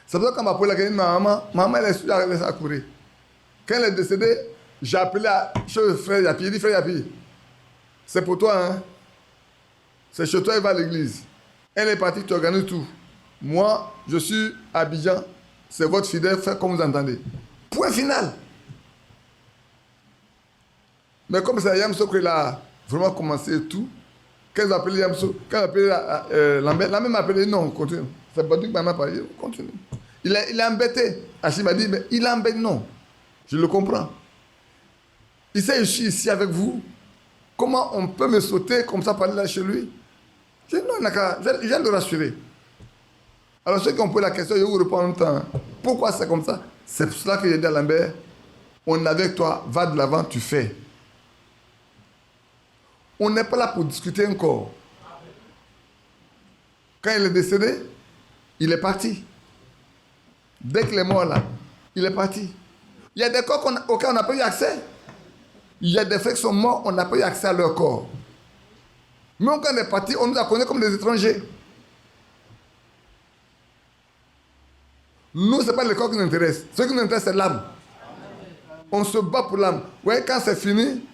C'est pour ça que quand m'a appelé la question, maman, elle est à courir. Quand elle est décédée, j'ai appelé chez frère Yapi. Il dit, frère Yapi, c'est pour toi, hein. C'est chez toi, il va à l'église. Elle est partie, tu organises tout. Moi, je suis à Abidjan. C'est votre fidèle, faites comme vous entendez. Point final. Mais comme c'est Yamso qui a vraiment commencé et tout, quand ils ont appelé Yamso, quand ils ont appelé Lambert, Lambert m'a appelé, non, continue. C'est pas du que maman parlé, continue. Il est embêté. Achille m'a dit, mais il est embêté, non. Je le comprends. Il sait, je suis ici avec vous. Comment on peut me sauter comme ça, parler là chez lui? Je dis, non, je viens de le rassurer. Alors ceux qui ont posé la question, je vous réponds en même temps. Pourquoi c'est comme ça? C'est pour cela que j'ai dit à Lambert, on est avec toi, va de l'avant, tu fais. On n'est pas là pour discuter encore. Quand il est décédé, il est parti. Dès qu'il est mort là, il est parti. Il y a des corps auxquels on n'a pas eu accès. Il y a des frères qui sont morts, on n'a pas eu accès à leur corps. Même quand on est parti, on nous a connus comme des étrangers. Nous, ce n'est pas le corps qui nous intéresse. Ce qui nous intéresse, c'est l'âme. On se bat pour l'âme. Vous voyez, quand c'est fini,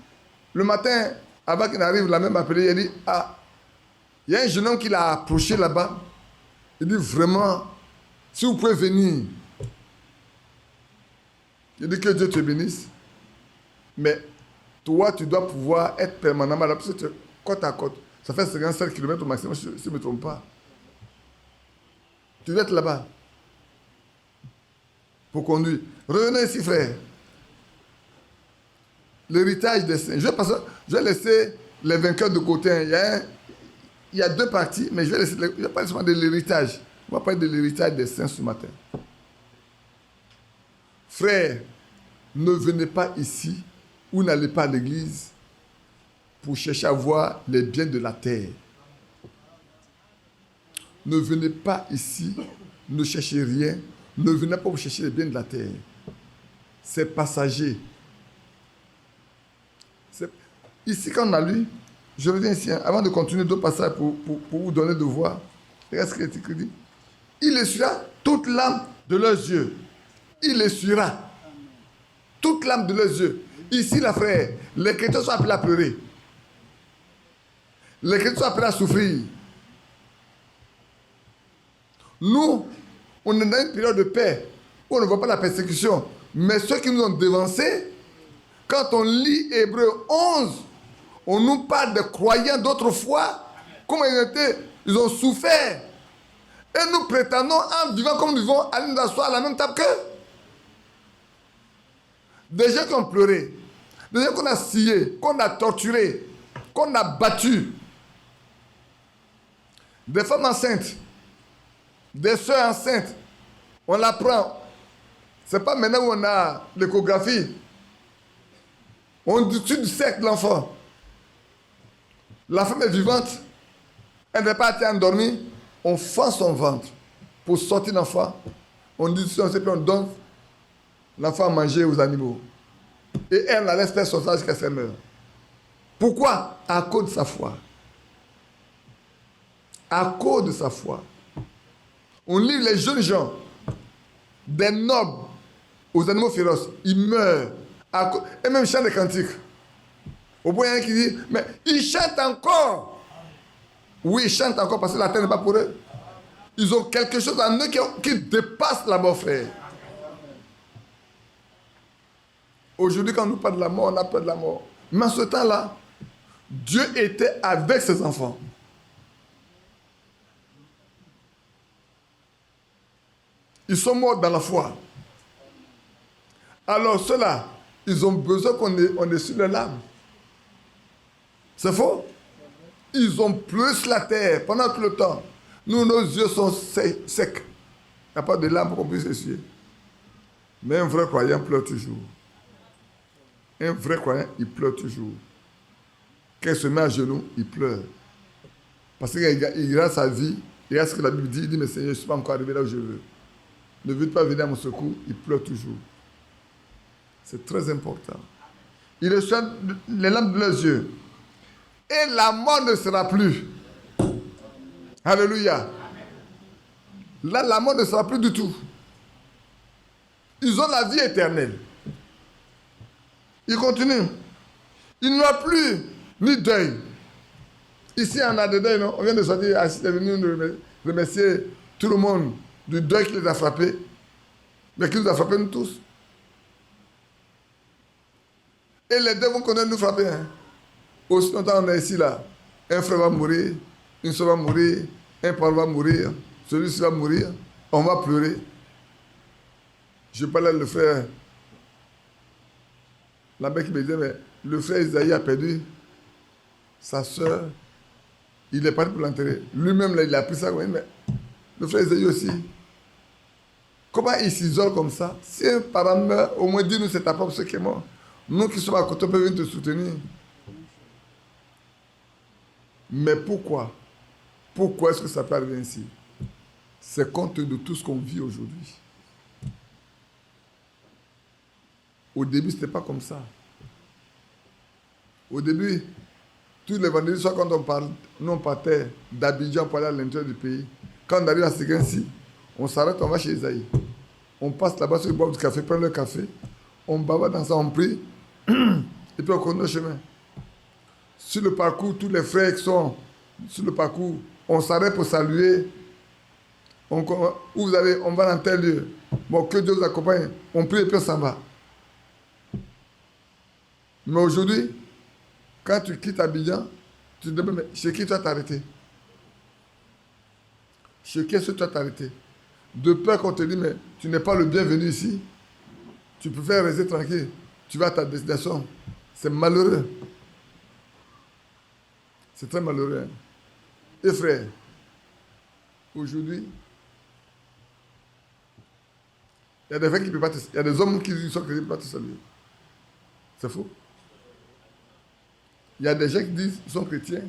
le matin, avant qu'il n'arrive, la même appelé, il a dit, ah, il y a un jeune homme qui l'a approché là-bas. Il dit, vraiment, si vous pouvez venir. Il dit que Dieu te bénisse. Mais toi, tu dois pouvoir être permanemment là. Parce que côte à côte, ça fait 57 km au maximum, si je ne me trompe pas. Tu dois être là-bas. Pour conduire. Revenez ici, frère. L'héritage des saints. Je vais laisser les vainqueurs de côté. Il y a deux parties, mais je vais parler seulement de l'héritage. On va parler de l'héritage des saints ce matin. Frère, ne venez pas ici ou n'allez pas à l'église pour chercher à voir les biens de la terre. Ne venez pas ici, ne cherchez rien, ne venez pas pour chercher les biens de la terre. C'est passager. Ici, quand on a lu, je reviens ici, hein, avant de continuer d'autres passages pour vous donner de voir. Regarde ce qu'il est écrit dit. Il essuiera toute l'âme de leurs yeux. Il essuiera toute l'âme de leurs yeux. Ici, là, frère, les chrétiens sont appelés à pleurer. Les chrétiens sont appelés à souffrir. Nous, on est dans une période de paix où on ne voit pas la persécution. Mais ceux qui nous ont devancés, quand on lit Hébreux 11, on nous parle des croyants d'autrefois, comment ils ont souffert. Et nous prétendons, en vivant comme nous vivons, aller nous asseoir à la même table qu'eux. Des gens qui ont pleuré, des gens qu'on a sciés, qu'on a torturés, qu'on a battus, des femmes enceintes, des soeurs enceintes. On l'apprend. Ce n'est pas maintenant où on a l'échographie. On dissèque l'enfant. La femme est vivante. Elle n'est pas été endormie. On fend son ventre pour sortir l'enfant. On discute, puis on donne l'enfant à manger aux animaux. Et elle la laisse faire sortir jusqu'à ce qu'elle meure. Pourquoi? À cause de sa foi. À cause de sa foi. On livre les jeunes gens, des nobles, aux animaux féroces. Ils meurent. Et même ils chantent des cantiques. Au point, il y en a qui dit, mais ils chantent encore. Oui, ils chantent encore parce que la terre n'est pas pour eux. Ils ont quelque chose en eux qui dépasse la mort, frère. Aujourd'hui, quand on nous parle de la mort, on a peur de la mort. Mais en ce temps-là, Dieu était avec ses enfants. Ils sont morts dans la foi. Alors ceux-là, ils ont besoin qu'on essuie leur larmes. C'est faux? Ils ont plus la terre pendant tout le temps. Nous, nos yeux sont secs. Il n'y a pas de larmes qu'on puisse essuyer. Mais un vrai croyant pleure toujours. Un vrai croyant, il pleure toujours. Quand il se met à genoux, il pleure. Parce qu'il regarde sa vie, il regarde ce que la Bible dit, il dit, mais Seigneur, je ne suis pas encore arrivé là où je veux. Ne veux pas venir à mon secours, il pleure toujours. C'est très important. Il reçoit les larmes de leurs yeux. Et la mort ne sera plus. Alléluia. Là, la mort ne sera plus du tout. Ils ont la vie éternelle. Il continue. Il n'y aura plus ni deuil. Ici, on a des deuils, non? On vient de sortir, Assis est venu nous remercier tout le monde du deuil qui les a frappés. Mais qui nous a frappés, nous tous. Et les deux vont connaître nous frapper. Hein? Aussi longtemps on est ici, là. Un frère va mourir, une soeur va mourir, un parent va mourir, celui-ci va mourir, on va pleurer. Je parlais le frère. La mère qui me disait, mais le frère Isaïe a perdu sa soeur. Il est parti pour l'enterrer. Lui-même, là, il a pris ça. Mais le frère Isaïe aussi. Comment il s'isole comme ça? Si un parent meurt, au moins dis-nous c'est ta propre ce qui est mort. Nous qui sommes à côté, on peut venir te soutenir. Mais pourquoi? Pourquoi est-ce que ça peut arriver ainsi? C'est compte de tout ce qu'on vit aujourd'hui. Au début, ce n'était pas comme ça. Au début, tous les vendredis soirs, quand on partait d'Abidjan pour aller à l'intérieur du pays, quand on arrive à Séguinci, on s'arrête, on va chez Isaïe. On passe là-bas, ceux qui boivent du café, prennent le café. On bavard dans ça, on prie. Et puis on continue le chemin. Sur le parcours, tous les frères qui sont sur le parcours, on s'arrête pour saluer. Où vous allez, on va dans tel lieu. Bon, que Dieu vous accompagne. On prie et puis on s'en va. Mais aujourd'hui, quand tu quittes Abidjan, tu te demandes, mais chez qui tu vas t'arrêter? Chez qui est-ce que tu vas t'arrêter? De peur qu'on te dise, mais tu n'es pas le bienvenu ici. Tu préfères rester tranquille. Tu vas à ta destination. C'est malheureux. C'est très malheureux. Hein? Et frère, aujourd'hui, il y a des gens qui ne peuvent pas te saluer. Il y a des hommes qui sont chrétiens qui ne peuvent pas te saluer. C'est faux. Il y a des gens qui disent qu'ils sont chrétiens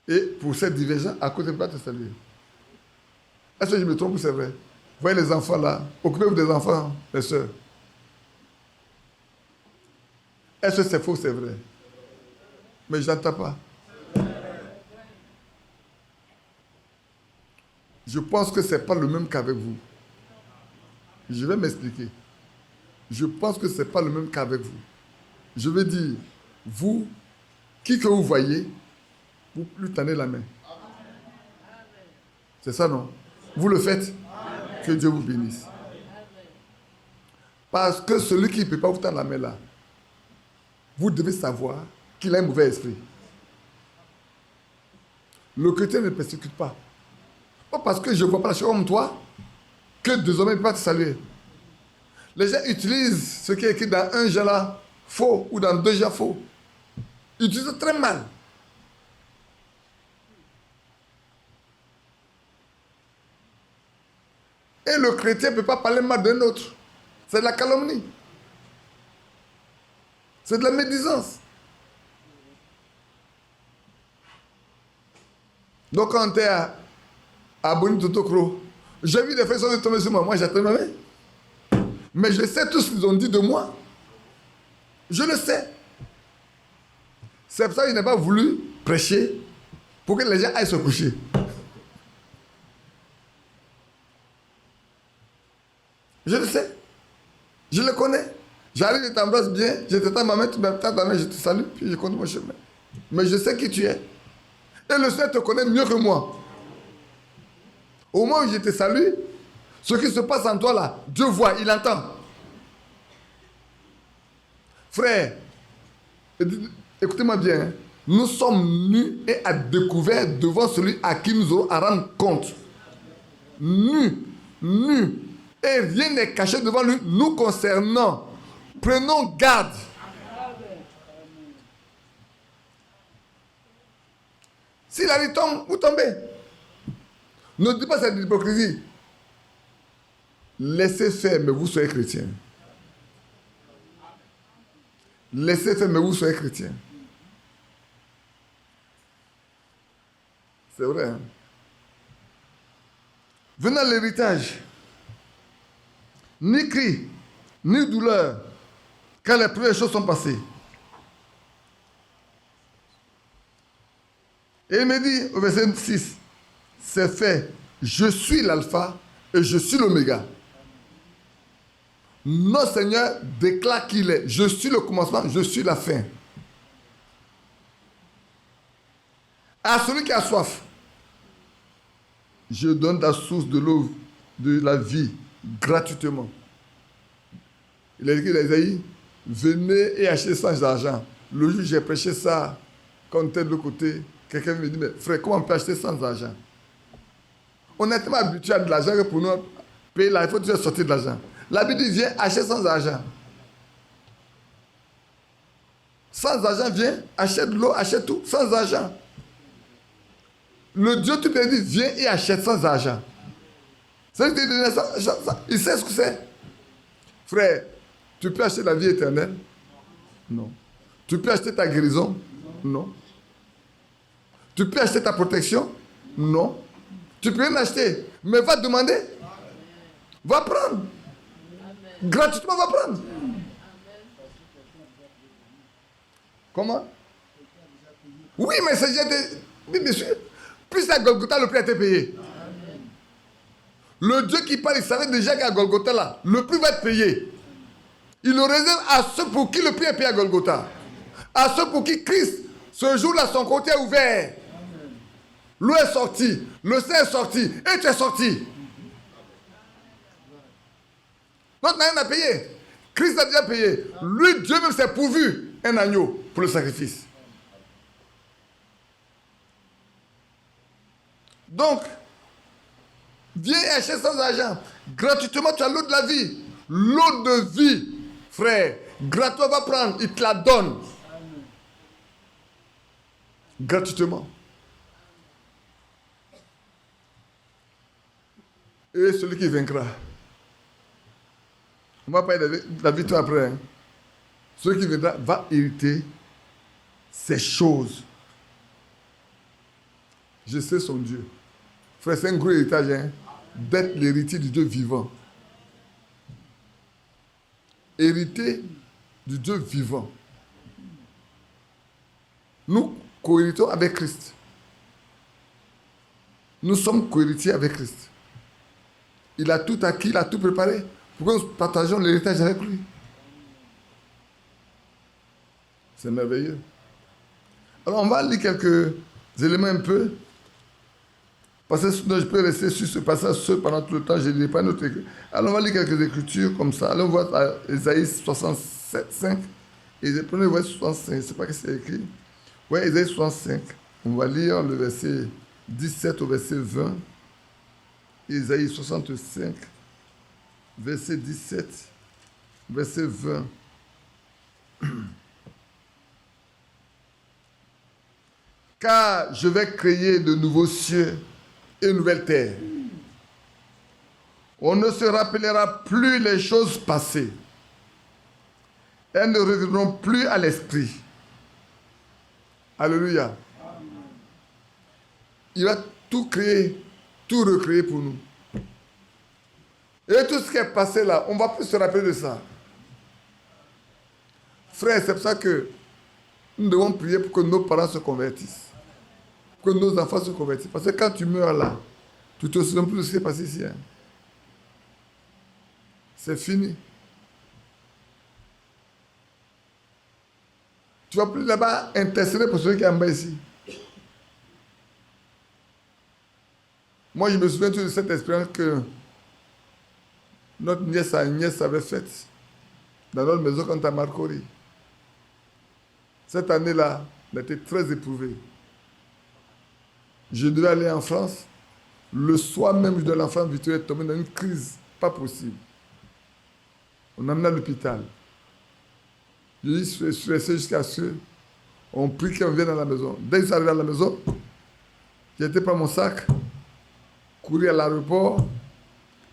et pour cette divergence, à cause de ne peuvent pas te saluer. Est-ce que je me trompe ou c'est vrai? Voyez les enfants là. Occupez-vous des enfants, les sœurs. Est-ce que c'est faux ou c'est vrai? Mais je n'entends pas. Je pense que ce n'est pas le même qu'avec vous. Je vais m'expliquer. Je pense que ce n'est pas le même qu'avec vous. Je veux dire, vous, qui que vous voyez, vous lui tendez la main. C'est ça, non? Vous le faites? Que Dieu vous bénisse. Parce que celui qui ne peut pas vous tendre la main là, vous devez savoir qu'il a un mauvais esprit. Le chrétien ne persécute pas. Pas parce que je ne vois pas la chose comme toi, que désormais il ne peut pas te saluer. Les gens utilisent ce qui est écrit dans un Jean là, faux, ou dans 2 Jean faux. Ils utilisent très mal. Et le chrétien ne peut pas parler mal d'un autre. C'est de la calomnie. C'est de la médisance. Donc quand tu es à Bonito-Tokro, j'ai vu des frères qui sont tombés sur moi. Moi, j'ai attendu ma main. Mais je sais tout ce qu'ils ont dit de moi. Je le sais. C'est pour ça qu'il n'a pas voulu prêcher pour que les gens aillent se coucher. Je le sais. Je le connais. J'arrive, je t'embrasse bien, je te tends ma main, tu me tends ta main, je te salue, puis je continue mon chemin. Mais je sais qui tu es. Et le Seigneur te connaît mieux que moi. Au moment où je te salue, ce qui se passe en toi là, Dieu voit, il entend. Frère, écoutez-moi bien, hein. Nous sommes nus et à découvert devant celui à qui nous aurons à rendre compte. Nus, nus. Et rien n'est caché devant lui nous concernant. Prenons garde. S'il a dit tombe, vous tombez. Ne dites pas cette hypocrisie. Laissez faire, mais vous soyez chrétien. Laissez faire, mais vous soyez chrétien. C'est vrai. Hein? Venant à l'héritage, ni cri, ni douleur, quand les premières choses sont passées. Et il me dit au verset 6, c'est fait, je suis l'alpha et je suis l'oméga. Notre Seigneur déclare qu'il est, je suis le commencement, je suis la fin. À celui qui a soif, je donne la source de l'eau de la vie gratuitement. Il a écrit dans Isaïe, venez et achetez sans argent. Le jour où j'ai prêché ça, quand on était de l'autre côté, quelqu'un me dit, mais frère, comment on peut acheter sans argent? On est tellement habitué à de l'argent que pour nous payer là, il faut toujours sortir de l'argent. La Bible dit, viens acheter sans argent. Sans argent, viens, achète de l'eau, achète tout, sans argent. Le Dieu tu te dit, viens et achète sans argent. Ça, il sait ce que c'est. Frère, tu peux acheter la vie éternelle? Non. Tu peux acheter ta guérison? Non. Tu peux acheter ta protection? Non. Tu peux rien acheter. Mais va demander. Va prendre. Gratuitement, va prendre. Comment? Oui, mais c'est déjà des... Oui, bien sûr. Plus à Golgotha, le prix a été payé. Le Dieu qui parle, il savait déjà qu'à Golgotha, là, le prix va être payé. Il le réserve à ceux pour qui le prix est payé à Golgotha. À ceux pour qui Christ, ce jour-là, son côté est ouvert. L'eau est sortie, le sang est sorti, et tu es sorti. Donc, n'a rien à payer. Christ a déjà payé. Lui, Dieu même s'est pourvu un agneau pour le sacrifice. Donc, viens et achète sans argent. Gratuitement, tu as l'eau de la vie. L'eau de vie, frère. Gratuitement, va prendre, il te la donne. Gratuitement. Et celui qui vaincra. On va parler de la victoire après. Hein. Celui qui viendra va hériter ces choses. Je sais son Dieu. Frère, c'est un gros héritage, hein, d'être l'héritier du Dieu vivant. Hériter du Dieu vivant. Nous cohéritons avec Christ. Nous sommes cohéritiers avec Christ. Il a tout acquis, il a tout préparé pour que nous partagions l'héritage avec lui. C'est merveilleux. Alors, on va lire quelques éléments un peu. Parce que sinon, je peux rester sur ce passage pendant tout le temps, je ne lis pas notre écrit. Alors, on va lire quelques écritures comme ça. Alors, on voit Ésaïe 67, 5. Et prenez le verset 65, je ne sais pas ce que c'est écrit. Oui, Ésaïe 65. On va lire le verset 17 au verset 20. Ésaïe 65, verset 17, verset 20. Car je vais créer de nouveaux cieux et une nouvelle terre. On ne se rappellera plus les choses passées. Elles ne reviendront plus à l'esprit. Alléluia. Il va tout créer, tout recréer pour nous. Et tout ce qui est passé là, on ne va plus se rappeler de ça. Frère, c'est pour ça que nous devons prier pour que nos parents se convertissent. Que nos enfants se convertissent. Parce que quand tu meurs là, tu ne te souviens plus de ce qui est passé ici. Hein. C'est fini. Tu ne vas plus là-bas intercéder pour celui qui est en bas ici. Moi, je me souviens de cette expérience que notre nièce Agnès avait faite dans notre maison quand à Marcory. Cette année-là, elle était très éprouvée. Je devais aller en France. Le soir même, je devais aller en France, Victoria est tombée dans une crise pas possible. On m'a amené à l'hôpital. Je suis resté jusqu'à ce qu'on prie qu'on vienne à la maison. Dès que je suis arrivé à la maison, j'ai été prendre mon sac, courir à l'aéroport,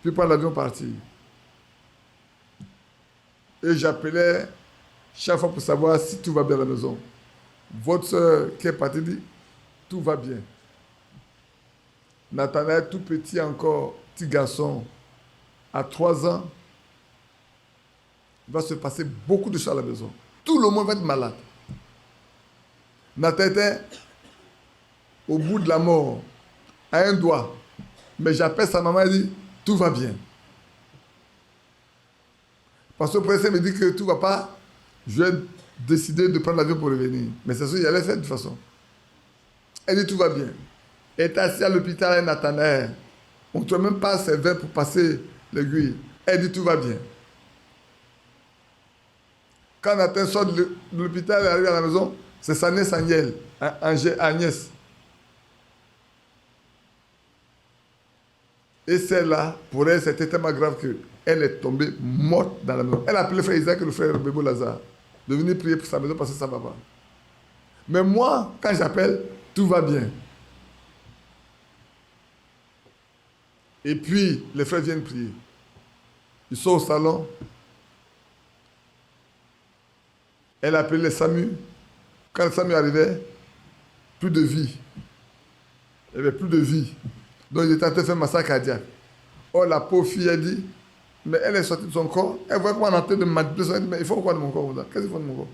puis prendre l'avion partir. Et j'appelais chaque fois pour savoir si tout va bien à la maison. Votre soeur qui est partie dit, tout va bien. Nathanaël, tout petit encore, petit garçon, à 3 ans, il va se passer beaucoup de choses à la maison. Tout le monde va être malade. Nathanaël était au bout de la mort, à un doigt. Mais j'appelle sa maman et dit, tout va bien. Parce que le professeur me dit que tout ne va pas, je vais décider de prendre l'avion pour revenir. Mais c'est ce qu'il allait faire de toute façon. Elle dit, tout va bien. Elle est assise à l'hôpital avec Nathanaël. On ne trouve même pas ses verres pour passer l'aiguille. Elle dit, tout va bien. Quand Nathanaël sort de l'hôpital et arrive à la maison, c'est sa nièce Agnès. Et celle-là, pour elle, c'était tellement grave qu'elle est tombée morte dans la maison. Elle a appelé le frère Isaac et le frère Bébé Lazare de venir prier pour sa maison parce que ça ne va pas. Mais moi, quand j'appelle, tout va bien. Et puis, les frères viennent prier. Ils sont au salon. Elle a appelé Samu. Quand Samu arrivait, plus de vie. Il n'y avait plus de vie. Donc, il était en train de faire un massacre cardiaque. Oh, la pauvre fille, elle dit, mais elle est sortie de son corps. Elle voit qu'on est en train de manipuler. Elle dit, mais il faut quoi de mon corps comme ça? Qu'est-ce qu'il faut de mon corps?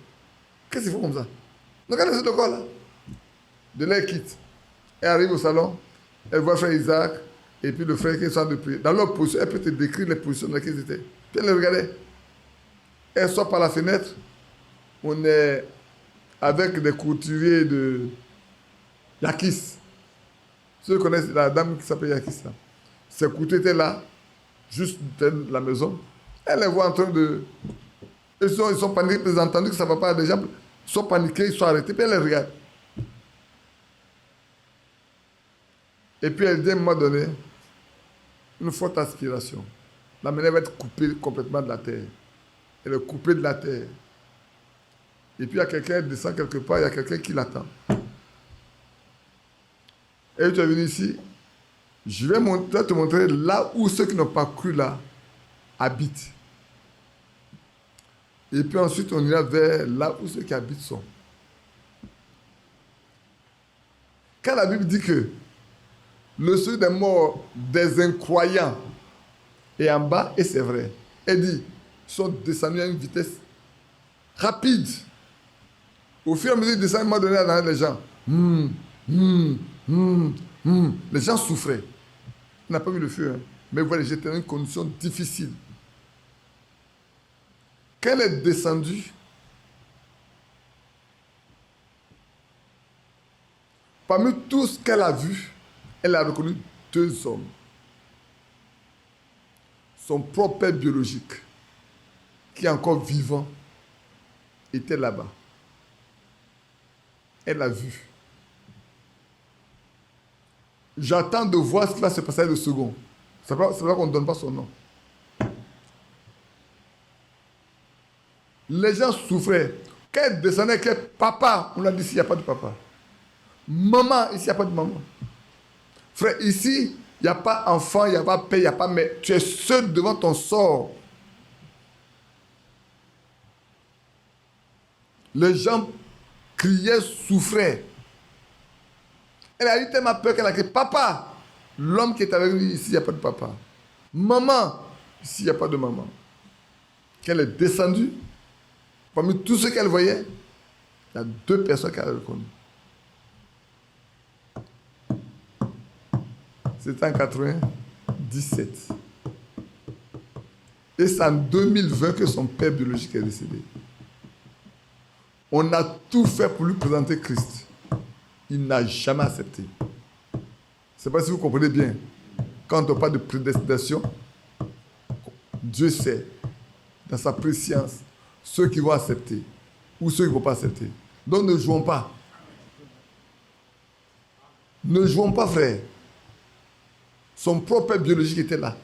Qu'est-ce qu'il faut comme ça? Donc, elle est sur le corps là. De là, elle quitte. Elle arrive au salon. Elle voit frère Isaac. Et puis le frère qui est en train de prier. Dans leur position, elle peut te décrire les positions dans lesquelles ils étaient. Puis elle les regardait. Elle sort par la fenêtre. On est avec des couturiers de Yakis. Ceux qui connaissent la dame qui s'appelle Yakis. Là. Ces couturiers étaient là, juste de la maison. Elle les voit en train de... Ils sont paniqués, ils ont entendu que ça ne va pas. Les gens sont paniqués, ils sont arrêtés. Puis elle les regarde. Et puis elle dit à un moment donné, une forte aspiration. La monnaie va être coupée complètement de la terre. Elle est coupée de la terre. Et puis il y a quelqu'un qui descend quelque part, il y a quelqu'un qui l'attend. Et tu es venu ici, je vais te montrer là où ceux qui n'ont pas cru là habitent. Et puis ensuite on ira vers là où ceux qui habitent sont. Quand la Bible dit que le seuil des morts des incroyants est en bas, et c'est vrai. Elle dit, ils sont descendus à une vitesse rapide. Au fur et à mesure qu'ils descendent, à un moment donné, dans les gens. Les gens souffraient. On n'a pas vu le feu, hein. Mais voilà, j'étais dans une condition difficile. Quand elle est descendue, parmi tout ce qu'elle a vu, elle a reconnu 2 hommes. Son propre père biologique, qui est encore vivant, était là-bas. Elle a vu. J'attends de voir ce qui va se passer le second. C'est pour ça qu'on ne donne pas son nom. Les gens souffraient. Quand elle descendait, papa, on a dit ici, il n'y a pas de papa. Maman, ici, il n'y a pas de maman. Frère, ici, il n'y a pas enfant, il n'y a pas père, il n'y a pas mère. Tu es seul devant ton sort. Les gens criaient, souffraient. Elle a eu tellement peur qu'elle a dit, papa, l'homme qui est avec lui, ici, il n'y a pas de papa. Maman, ici, il n'y a pas de maman. Quand elle est descendue, parmi tous ceux qu'elle voyait, il y a 2 personnes qu'elle a reconnues. C'était en 97. Et c'est en 2020 que son père biologique est décédé. On a tout fait pour lui présenter Christ. Il n'a jamais accepté. Je ne sais pas si vous comprenez bien. Quand on parle de prédestination, Dieu sait, dans sa préscience, ceux qui vont accepter ou ceux qui ne vont pas accepter. Donc ne jouons pas. Ne jouons pas, frère. Son propre père biologique était là.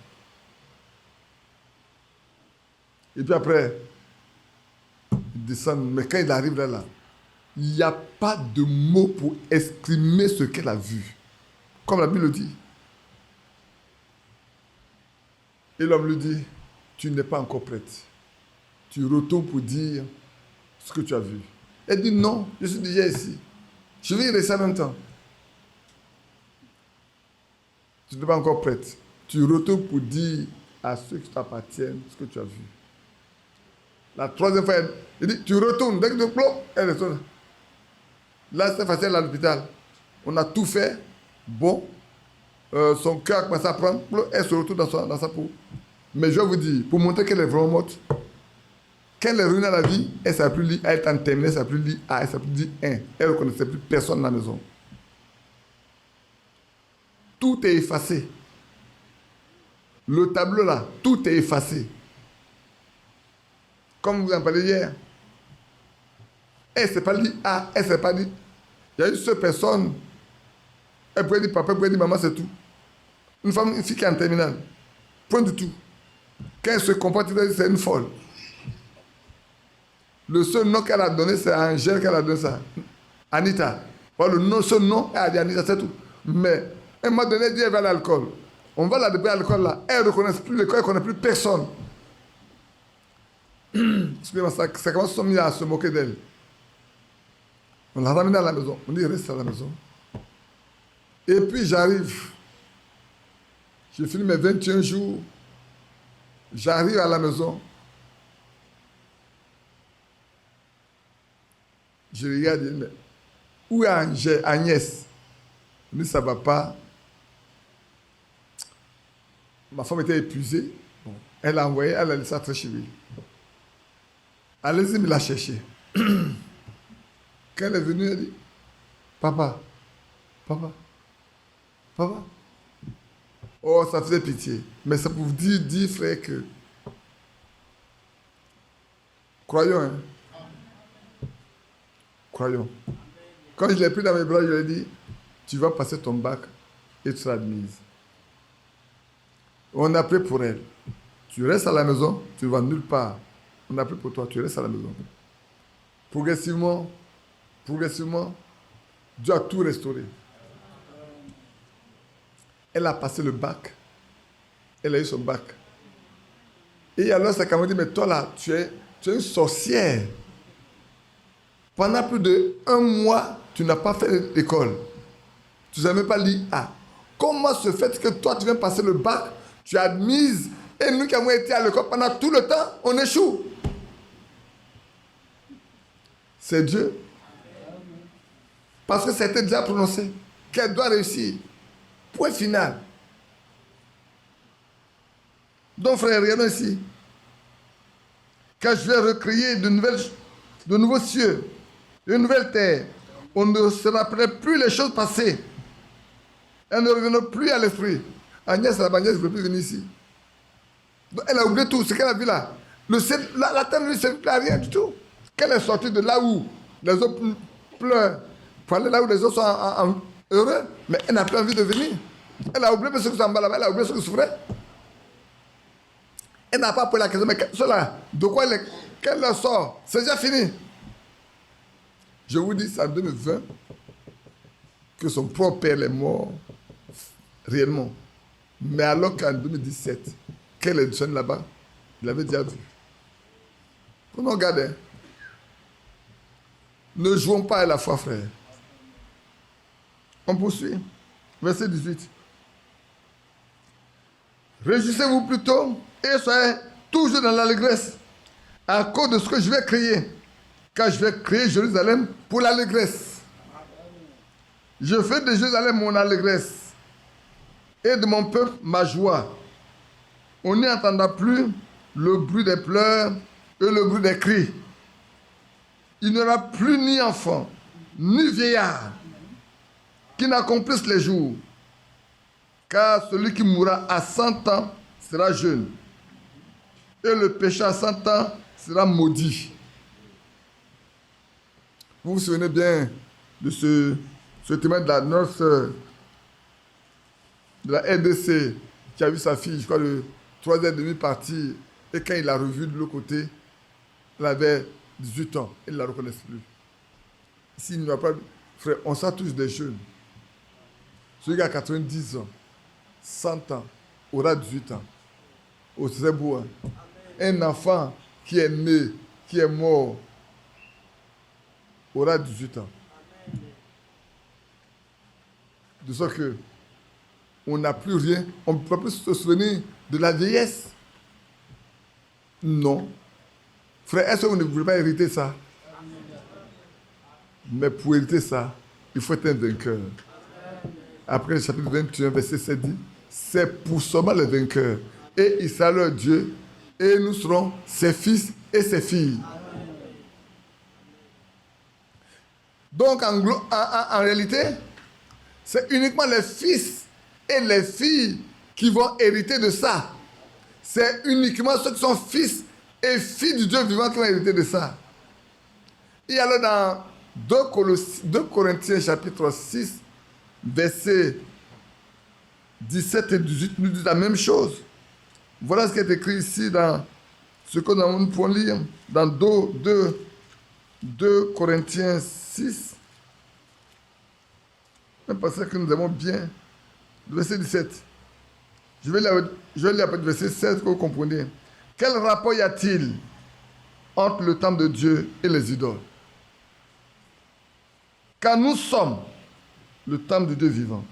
Et puis après, il descend. Mais quand il arrive là, il n'y a pas de mots pour exprimer ce qu'elle a vu. Comme la Bible le dit. Et l'homme lui dit, tu n'es pas encore prête. Tu retournes pour dire ce que tu as vu. Elle dit, non, je suis déjà ici. Je vais y rester en même temps. Tu n'es pas encore prête. Tu retournes pour dire à ceux qui t'appartiennent ce que tu as vu. La 3e fois, il dit, tu retournes. Dès que tu plomb, elle retourne. Là, c'est facile à l'hôpital. On a tout fait. Bon. Son cœur a commencé à prendre. Elle se retourne dans sa peau. Mais je vais vous dire, pour montrer qu'elle est vraiment morte, quand elle est revenue à la vie, elle ne savait plus lire. Elle est en terminale, elle ne savait plus lire A, elle ne savait plus dire 1. Elle ne reconnaissait plus personne dans la maison. Tout est effacé. Le tableau là, tout est effacé. Comme vous en parlez hier. Elle ne sait pas lire A, elle ne sait pas dire. Il y a une seule personne. Elle pouvait dire papa, elle pouvait dire maman, c'est tout. Une femme, une fille qui est en terminale. Point du tout. Quand elle se comporte, c'est une folle. Le seul nom qu'elle a donné, c'est Angèle qu'elle a donné ça. Anita. Voilà, le nom, seul nom, elle a dit Anita, c'est tout. Mais, elle m'a donné, elle dit, elle va à l'alcool. On va la déposer à l'alcool là. Elle ne reconnaît plus l'école, elle ne connaît plus personne. Excusez-moi, ça commence à se moquer d'elle. On l'a ramenée à la maison. On dit, reste à la maison. Et puis j'arrive. J'ai fini mes 21 jours. J'arrive à la maison. Je regarde, je dis, mais où est Agnès? Je dis, ça ne va pas. Ma femme était épuisée. Bon, elle a envoyé, elle a laissé ça très chez lui. Allez-y me la chercher. Quand elle est venue, elle dit, papa, papa, papa. Oh, ça faisait pitié. Mais c'est pour vous dire, frère, que croyons, hein. Croyons. Quand je l'ai pris dans mes bras, je lui ai dit, tu vas passer ton bac et tu seras admise. On a prié pour elle. Tu restes à la maison, tu ne vas nulle part. On a prié pour toi, tu restes à la maison. Progressivement, Dieu a tout restauré. Elle a passé le bac. Elle a eu son bac. Et alors sa camarade dit, mais toi là, tu es une sorcière. Pendant plus d'1 mois, tu n'as pas fait l'école. Tu ne sais même pas lire A. Comment se fait que toi, tu viens passer le bac, tu es admise, et nous qui avons été à l'école pendant tout le temps, on échoue. C'est Dieu. Parce que c'était déjà prononcé qu'elle doit réussir. Point final. Donc, frère, regardons ici. Quand je vais recréer de nouveaux cieux, de nouvelles terres, on ne se rappellerait plus les choses passées. Elles ne reviendront plus à l'esprit. Agnès, la bagnesse ne veut plus venir ici. Donc, elle a oublié tout ce qu'elle a vu là. La terre ne lui sert plus à rien du tout. Qu'elle est sortie de là où les autres pleurent, pour aller là où les autres sont heureux, mais elle n'a plus envie de venir. Elle a oublié ce qui sont en bas là-bas, elle a oublié ce qui souffrait. Elle n'a pas posé la question, mais cela, de quoi qu'elle leur sort, c'est déjà fini. Je vous dis, c'est en 2020 que son propre père est mort, réellement. Mais alors qu'en 2017, qu'elle est jeune là-bas, il l'avait déjà vu. Prenons garde. Hein. Ne jouons pas à la foi, frère. On poursuit. Verset 18. Réjouissez-vous plutôt et soyez toujours dans l'allégresse à cause de ce que je vais créer. Car je vais créer Jérusalem pour l'allégresse. Je fais de Jérusalem mon allégresse et de mon peuple ma joie. On n'y entendra plus le bruit des pleurs et le bruit des cris. Il n'y aura plus ni enfant, ni vieillard qui n'accomplissent les jours. Car celui qui mourra à 100 ans sera jeune. Et le péché à 100 ans sera maudit. Vous vous souvenez bien de ce témoin de la nurse de la RDC qui a vu sa fille, je crois, de 3h30 partir. Et quand il l'a revue de l'autre côté, elle avait 18 ans. Il ne la reconnaît plus. S'il n'y a pas... Frère, on sent tous des jeunes. Celui qui a 90 ans, 100 ans, aura 18 ans. Oh, c'est beau, hein? Un enfant qui est né, qui est mort, aura 18 ans. De sorte que on n'a plus rien, on ne peut plus se souvenir de la vieillesse. Non. Frère, est-ce que vous ne voulez pas hériter ça? Mais pour hériter ça, il faut être un vainqueur. Après le chapitre 21, verset 7 dit, c'est pour seulement les vainqueurs. Et il sera leur Dieu, et nous serons ses fils et ses filles. Donc en réalité, c'est uniquement les fils et les filles qui vont hériter de ça. C'est uniquement ceux qui sont fils et filles du Dieu vivant qui vont hériter de ça. Et alors dans 2 Corinthiens chapitre 6, versets 17 et 18 nous disent la même chose. Voilà ce qui est écrit ici dans ce que nous pouvons lire dans 2 Corinthiens 6. Un passage que nous aimons bien. Verset 17. Je vais lire après le verset 16 que vous comprenez. Quel rapport y a-t-il entre le temple de Dieu et les idoles? Car nous sommes le temple du Dieu vivant.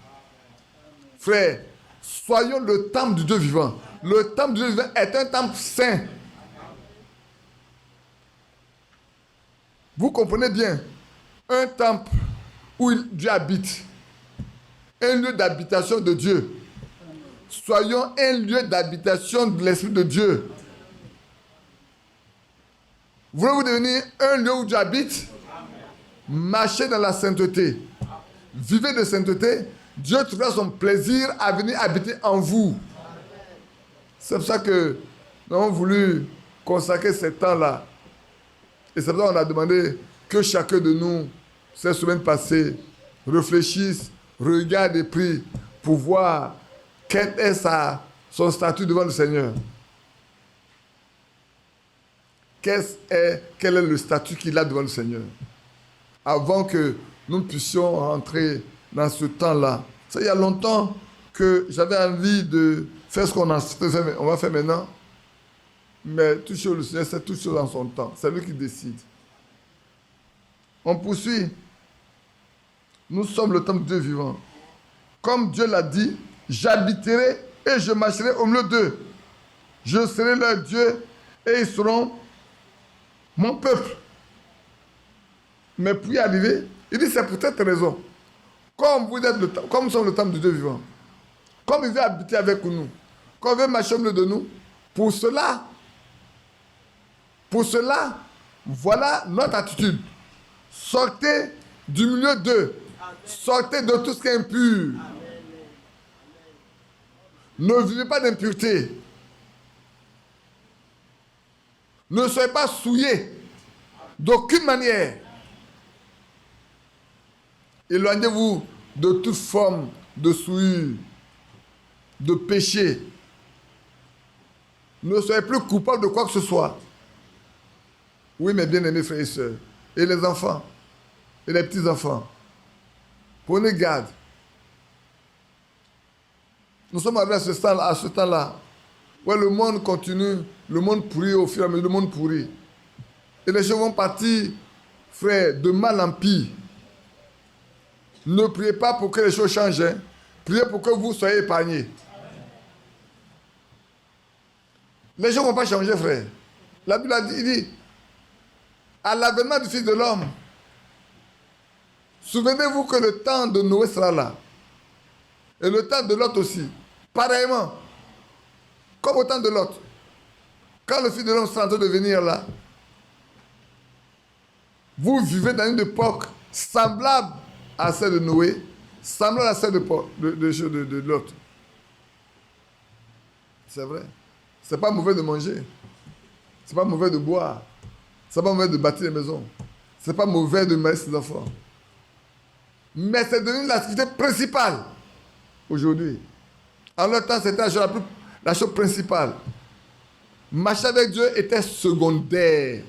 Frère, soyons le temple du Dieu vivant. Le temple du Dieu vivant est un temple saint. Vous comprenez bien, un temple où Dieu habite, un lieu d'habitation de Dieu. soyons un lieu d'habitation de l'Esprit de Dieu. Voulez-vous devenir un lieu où Dieu habite? Marchez dans la sainteté. Vivez de sainteté. Dieu trouvera son plaisir à venir habiter en vous. C'est pour ça que nous avons voulu consacrer ce temps-là. Et c'est pour ça qu'on a demandé que chacun de nous, ces semaines passées, réfléchisse, regarde et prie pour voir quel est son statut devant le Seigneur. Quel est le statut qu'il a devant le Seigneur? Avant que nous puissions rentrer dans ce temps-là. Ça, il y a longtemps que j'avais envie de faire ce qu'on va faire maintenant. Mais tout chose, le Seigneur, c'est tout chose dans son temps. C'est lui qui décide. On poursuit. Nous sommes le temple de Dieu vivant. Comme Dieu l'a dit, j'habiterai et je marcherai au milieu d'eux. Je serai leur Dieu et ils seront mon peuple. Mais pour y arriver, il dit c'est pour cette raison. Comme nous sommes le temple de Dieu vivant, comme il veut habiter avec nous, comme il veut marcher au milieu de nous, pour cela, voilà notre attitude. Sortez du milieu d'eux. Sortez de tout ce qui est impur. Ne vivez pas d'impureté. Ne soyez pas souillés d'aucune manière. Éloignez-vous de toute forme de souillure, de péché. Ne soyez plus coupables de quoi que ce soit. Oui, mes bien-aimés frères et sœurs, et les enfants, et les petits-enfants, prenez garde. Nous sommes arrivés à ce temps-là, où le monde continue, le monde pourrit au fur et à mesure, le monde pourrit. Et les gens vont partir, frères, de mal en pire. Ne priez pas pour que les choses changent. Hein. Priez pour que vous soyez épargnés. Les gens ne vont pas changer, frère. La Bible a dit, il dit, à l'avènement du Fils de l'homme, souvenez-vous que le temps de Noé sera là. Et le temps de Lot aussi. Pareillement. Comme au temps de Lot. Quand le Fils de l'homme sera en train de venir là, vous vivez dans une époque semblable à celle de Noé, semblable à celle de Lot. C'est vrai. C'est pas mauvais de manger. C'est pas mauvais de boire. C'est pas mauvais de bâtir des maisons. C'est pas mauvais de marier ses enfants. Mais c'est devenu l'activité principale aujourd'hui. En leur temps, c'était la chose principale. Marcher avec Dieu était secondaire.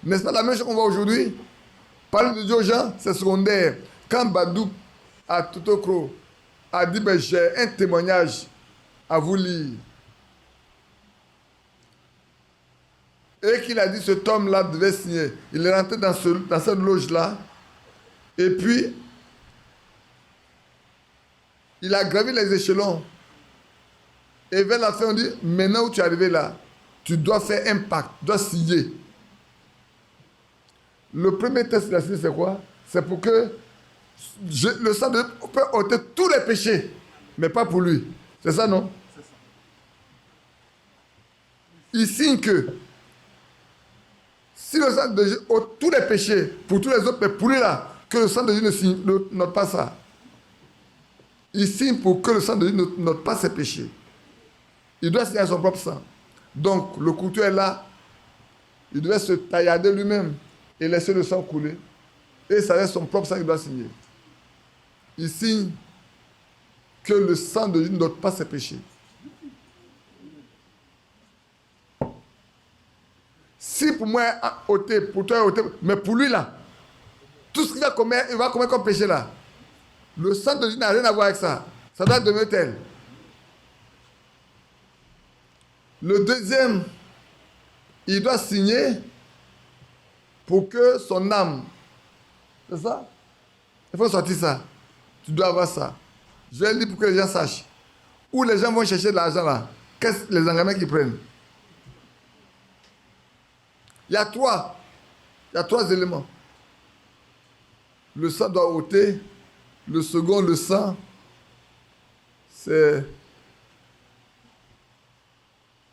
N'est-ce pas la même chose qu'on voit aujourd'hui? Parler de Dieu aux gens, c'est secondaire. Quand Badou à Totokro a dit ben, j'ai un témoignage à vous lire. Et qu'il a dit cet homme-là devait signer. Il est rentré dans cette loge-là. Et puis, il a gravi les échelons. Et vers la fin, on dit, maintenant où tu es arrivé là, tu dois faire un pacte, tu dois signer. Le premier test de la signer, c'est quoi? C'est pour que le sang de Dieu peut ôter tous les péchés, mais pas pour lui. C'est ça, non? C'est ça. Il signe que si le sang de Dieu ôte tous les péchés pour tous les autres, mais pour lui là, que le sang de Dieu ne note pas ça. Il signe pour que le sang de Dieu ne note pas ses péchés. Il doit signer son propre sang. Donc, le couteau est là. Il devait se taillader lui-même et laisser le sang couler. Et ça reste son propre sang qu'il doit signer. Il signe que le sang de Dieu ne note pas ses péchés. Si pour moi, ôté, pour toi, ôté, mais pour lui là, tout ce qu'il va commettre, il va commettre comme péché là. Le sang de Dieu n'a rien à voir avec ça. Ça doit demeurer tel. Le deuxième, il doit signer pour que son âme, c'est ça? Il faut sortir ça. Tu dois avoir ça. Je vais le dire pour que les gens sachent. Où les gens vont chercher de l'argent là. Qu'est-ce que les engagements qu'ils prennent? Il y a trois éléments. Le sang doit ôter. Le second, le sang, c'est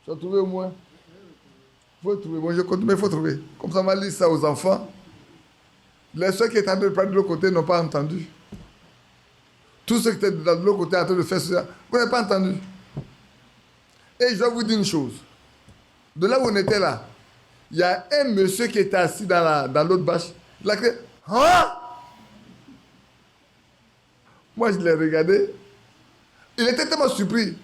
Tu as trouvé au moins? Il faut trouver. Bon, je compte, mais il faut trouver. Comme ça, on va lire ça aux enfants. Les ceux qui étaient en train de parler de l'autre côté n'ont pas entendu. Tous ceux qui étaient de l'autre côté en train de faire cela, vous n'avez pas entendu. Et je dois vous dire une chose. De là où on était là, il y a un monsieur qui était assis dans l'autre bâche. Il a crié, hein? Moi, je l'ai regardé. Il était tellement surpris.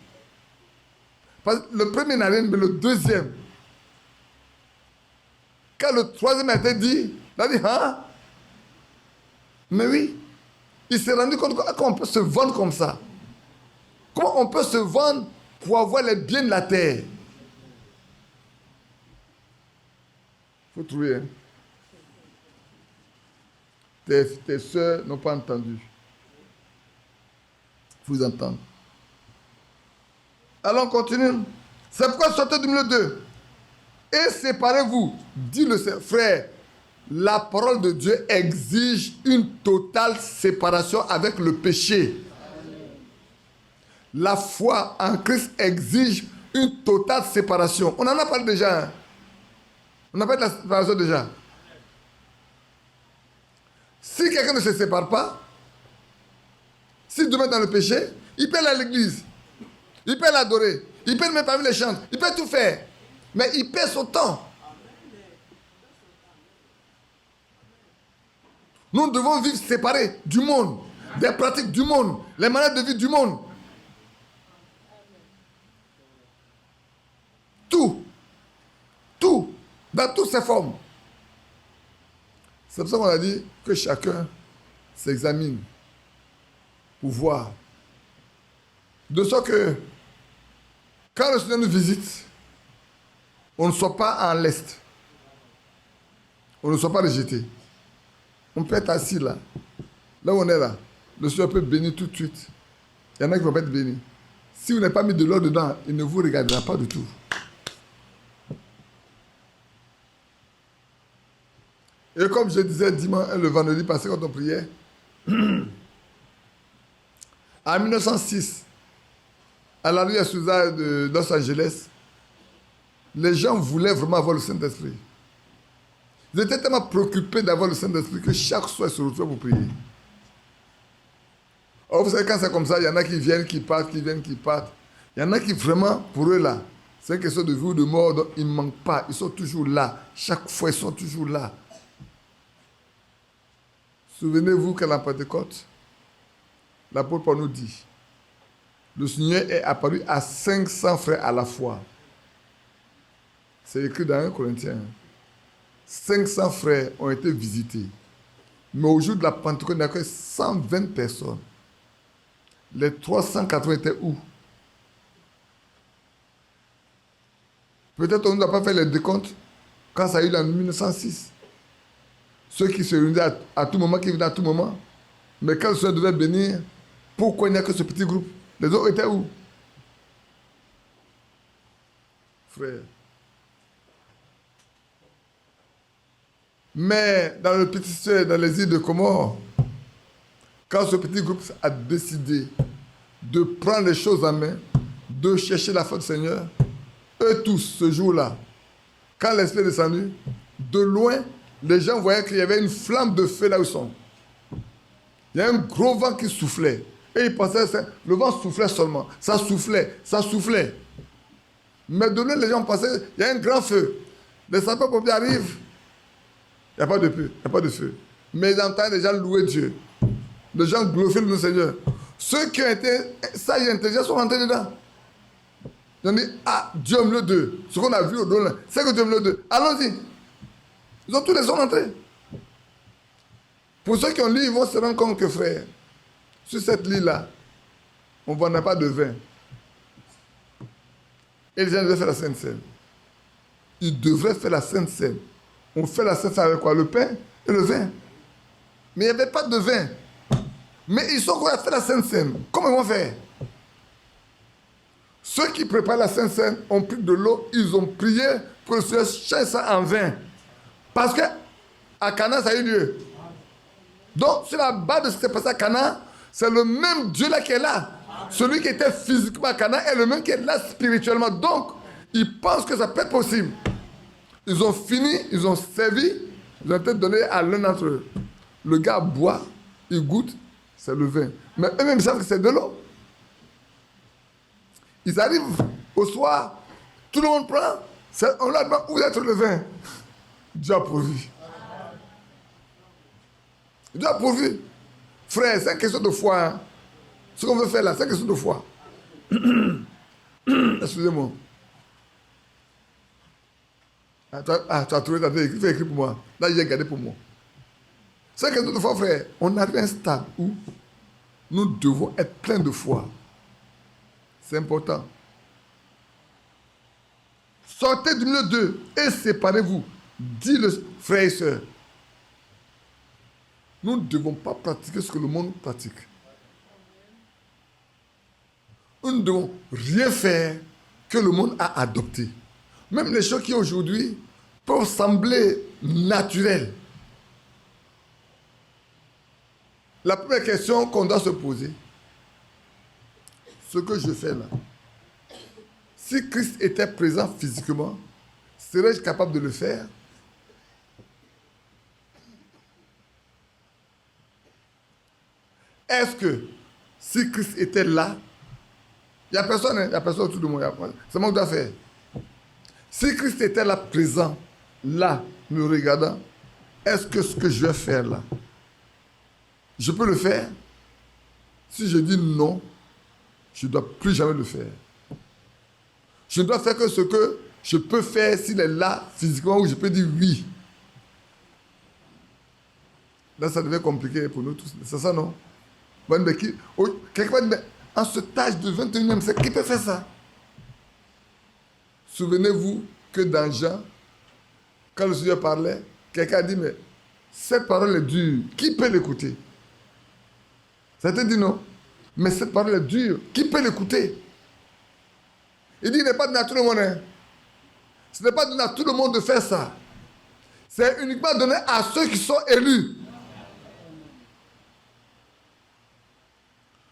Parce que le premier n'a rien, mais le deuxième. Quand le troisième a été dit, il a dit, hein? Mais oui. Il s'est rendu compte comment on peut se vendre comme ça. Comment on peut se vendre pour avoir les biens de la terre. Il faut trouver. Hein? Tes soeurs n'ont pas entendu. Il faut vous entendre. Alors on continue. C'est pourquoi sortez du milieu d'eux. Et séparez-vous. Dit le frère. La parole de Dieu exige une totale séparation avec le péché. La foi en Christ exige une totale séparation. On en a parlé déjà. Hein? On a parlé de la séparation déjà. Si quelqu'un ne se sépare pas, s'il demeure dans le péché, il peut aller à l'église. Il peut l'adorer. Il peut même parmi les chants. Il peut tout faire. Mais il perd son temps. Nous devons vivre séparés du monde, des pratiques du monde, les manières de vie du monde. Tout, dans toutes ses formes. C'est pour ça qu'on a dit que chacun s'examine pour voir. De sorte que, quand le Seigneur nous visite, on ne soit pas en lest. On ne soit pas rejeté. On peut être assis là. Là où on est là, le Seigneur peut bénir tout de suite. Il y en a qui vont pas être bénis. Si vous n'avez pas mis de l'or dedans, il ne vous regardera pas du tout. Et comme je disais dimanche, le vendredi passé quand on priait, en 1906, à la rue Azusa de Los Angeles, les gens voulaient vraiment avoir le Saint-Esprit. Ils étaient tellement préoccupés d'avoir le Saint-Esprit que chaque soir ils se retrouvaient pour prier. Alors vous savez, quand c'est comme ça, il y en a qui viennent, qui partent, qui viennent, qui partent. Il y en a qui vraiment, pour eux là, c'est une question de vie ou de mort, donc ils ne manquent pas. Ils sont toujours là. Chaque fois, ils sont toujours là. Souvenez-vous qu'à la Pentecôte, l'apôtre Paul nous dit, le Seigneur est apparu à 500 frères à la fois. C'est écrit dans 1 Corinthiens. 500 frères ont été visités. Mais au jour de la Pentecôte, il n'y a que 120 personnes. Les 380 étaient où? Peut-être on ne doit pas faire les décomptes quand ça a eu en 1906. Ceux qui se réunissaient à tout moment, qui venaient à tout moment. Mais quand le Seigneur devait bénir, pourquoi il n'y a que ce petit groupe? Les autres étaient où? Frère. Mais dans le petit sœur, dans les îles de Comores, quand ce petit groupe a décidé de prendre les choses en main, de chercher la foi du Seigneur, eux tous, ce jour-là, quand l'Esprit est descendu, de loin, les gens voyaient qu'il y avait une flamme de feu là où ils sont. Il y a un gros vent qui soufflait. Et ils pensaient que le vent soufflait seulement. Ça soufflait, ça soufflait. Mais de loin, les gens pensaient qu'il y a un grand feu. Les sapeurs-pompiers arrivent. Il n'y a pas de feu, il n'y a pas de feu. Mais ils entendent les gens louer Dieu. Les gens glorifient le Seigneur. Ceux qui ont été sages et intelligents sont rentrés dedans. Ils ont dit, ah, Dieu me le deux. Ce qu'on a vu au delà, c'est que Dieu me le deux. Allons-y. Ils ont tous les hommes rentrés. Pour ceux qui ont lu, ils vont se rendre compte que, frère, sur cette lit-là, on ne vendait pas de vin. Et les gens devaient faire la Sainte Seine. Ils devraient faire la Sainte Seine. On fait la Sainte Seine avec quoi? Le pain et le vin. Mais il n'y avait pas de vin. Mais ils sont quoi à faire la Sainte Seine? Comment ils vont faire? Ceux qui préparent la Sainte Seine ont pris de l'eau, ils ont prié pour que le Seigneur change ça en vin. Parce que à Cana, ça a eu lieu. Donc, sur la base de ce qui s'est passé à Cana, c'est le même Dieu là qui est là. Celui qui était physiquement à Cana est le même qui est là spirituellement. Donc, Ils pensent que ça peut être possible. Ils ont fini, ils ont servi, ils ont peut-être donné à l'un d'entre eux. Le gars boit, il goûte, c'est le vin. Mais eux-mêmes savent que c'est de l'eau. Ils arrivent au soir, tout le monde prend, on leur demande où est le vin. Dieu a pourvu. Dieu a pourvu. Frère, c'est une question de foi. Hein. Ce qu'on veut faire là, c'est une question de foi. Excusez-moi. Tu as trouvé ta tête, fais écrire pour moi. Là, j'ai gardé pour moi. C'est une question de foi, frère. On arrive à un stade où nous devons être pleins de foi. C'est important. Sortez du milieu d'eux et séparez-vous. Dit le frère et soeur. Nous ne devons pas pratiquer ce que le monde pratique. Nous ne devons rien faire que le monde a adopté. Même les choses qui aujourd'hui peuvent sembler naturelles. La première question qu'on doit se poser, ce que je fais là, si Christ était présent physiquement, serais-je capable de le faire? Est-ce que si Christ était là, il n'y a personne, il n'y a personne autour de moi, c'est moi qui dois faire. Si Christ était là, présent, là, me regardant, est-ce que ce que je vais faire là, je peux le faire? Si je dis non, je ne dois plus jamais le faire. Je ne dois faire que ce que je peux faire s'il est là, physiquement, où je peux dire oui. Là, ça devient compliqué pour nous tous. C'est ça, non? Quelqu'un va dire, en ce âge de 21e siècle, qui peut faire ça? Souvenez-vous que dans Jean, quand le Seigneur parlait, quelqu'un a dit, mais cette parole est dure, qui peut l'écouter? Ça te dit non? Mais cette parole est dure, qui peut l'écouter? Il dit, il n'est pas donné à tout le monde. Hein. Ce n'est pas donné à tout le monde de faire ça. C'est uniquement donné à ceux qui sont élus.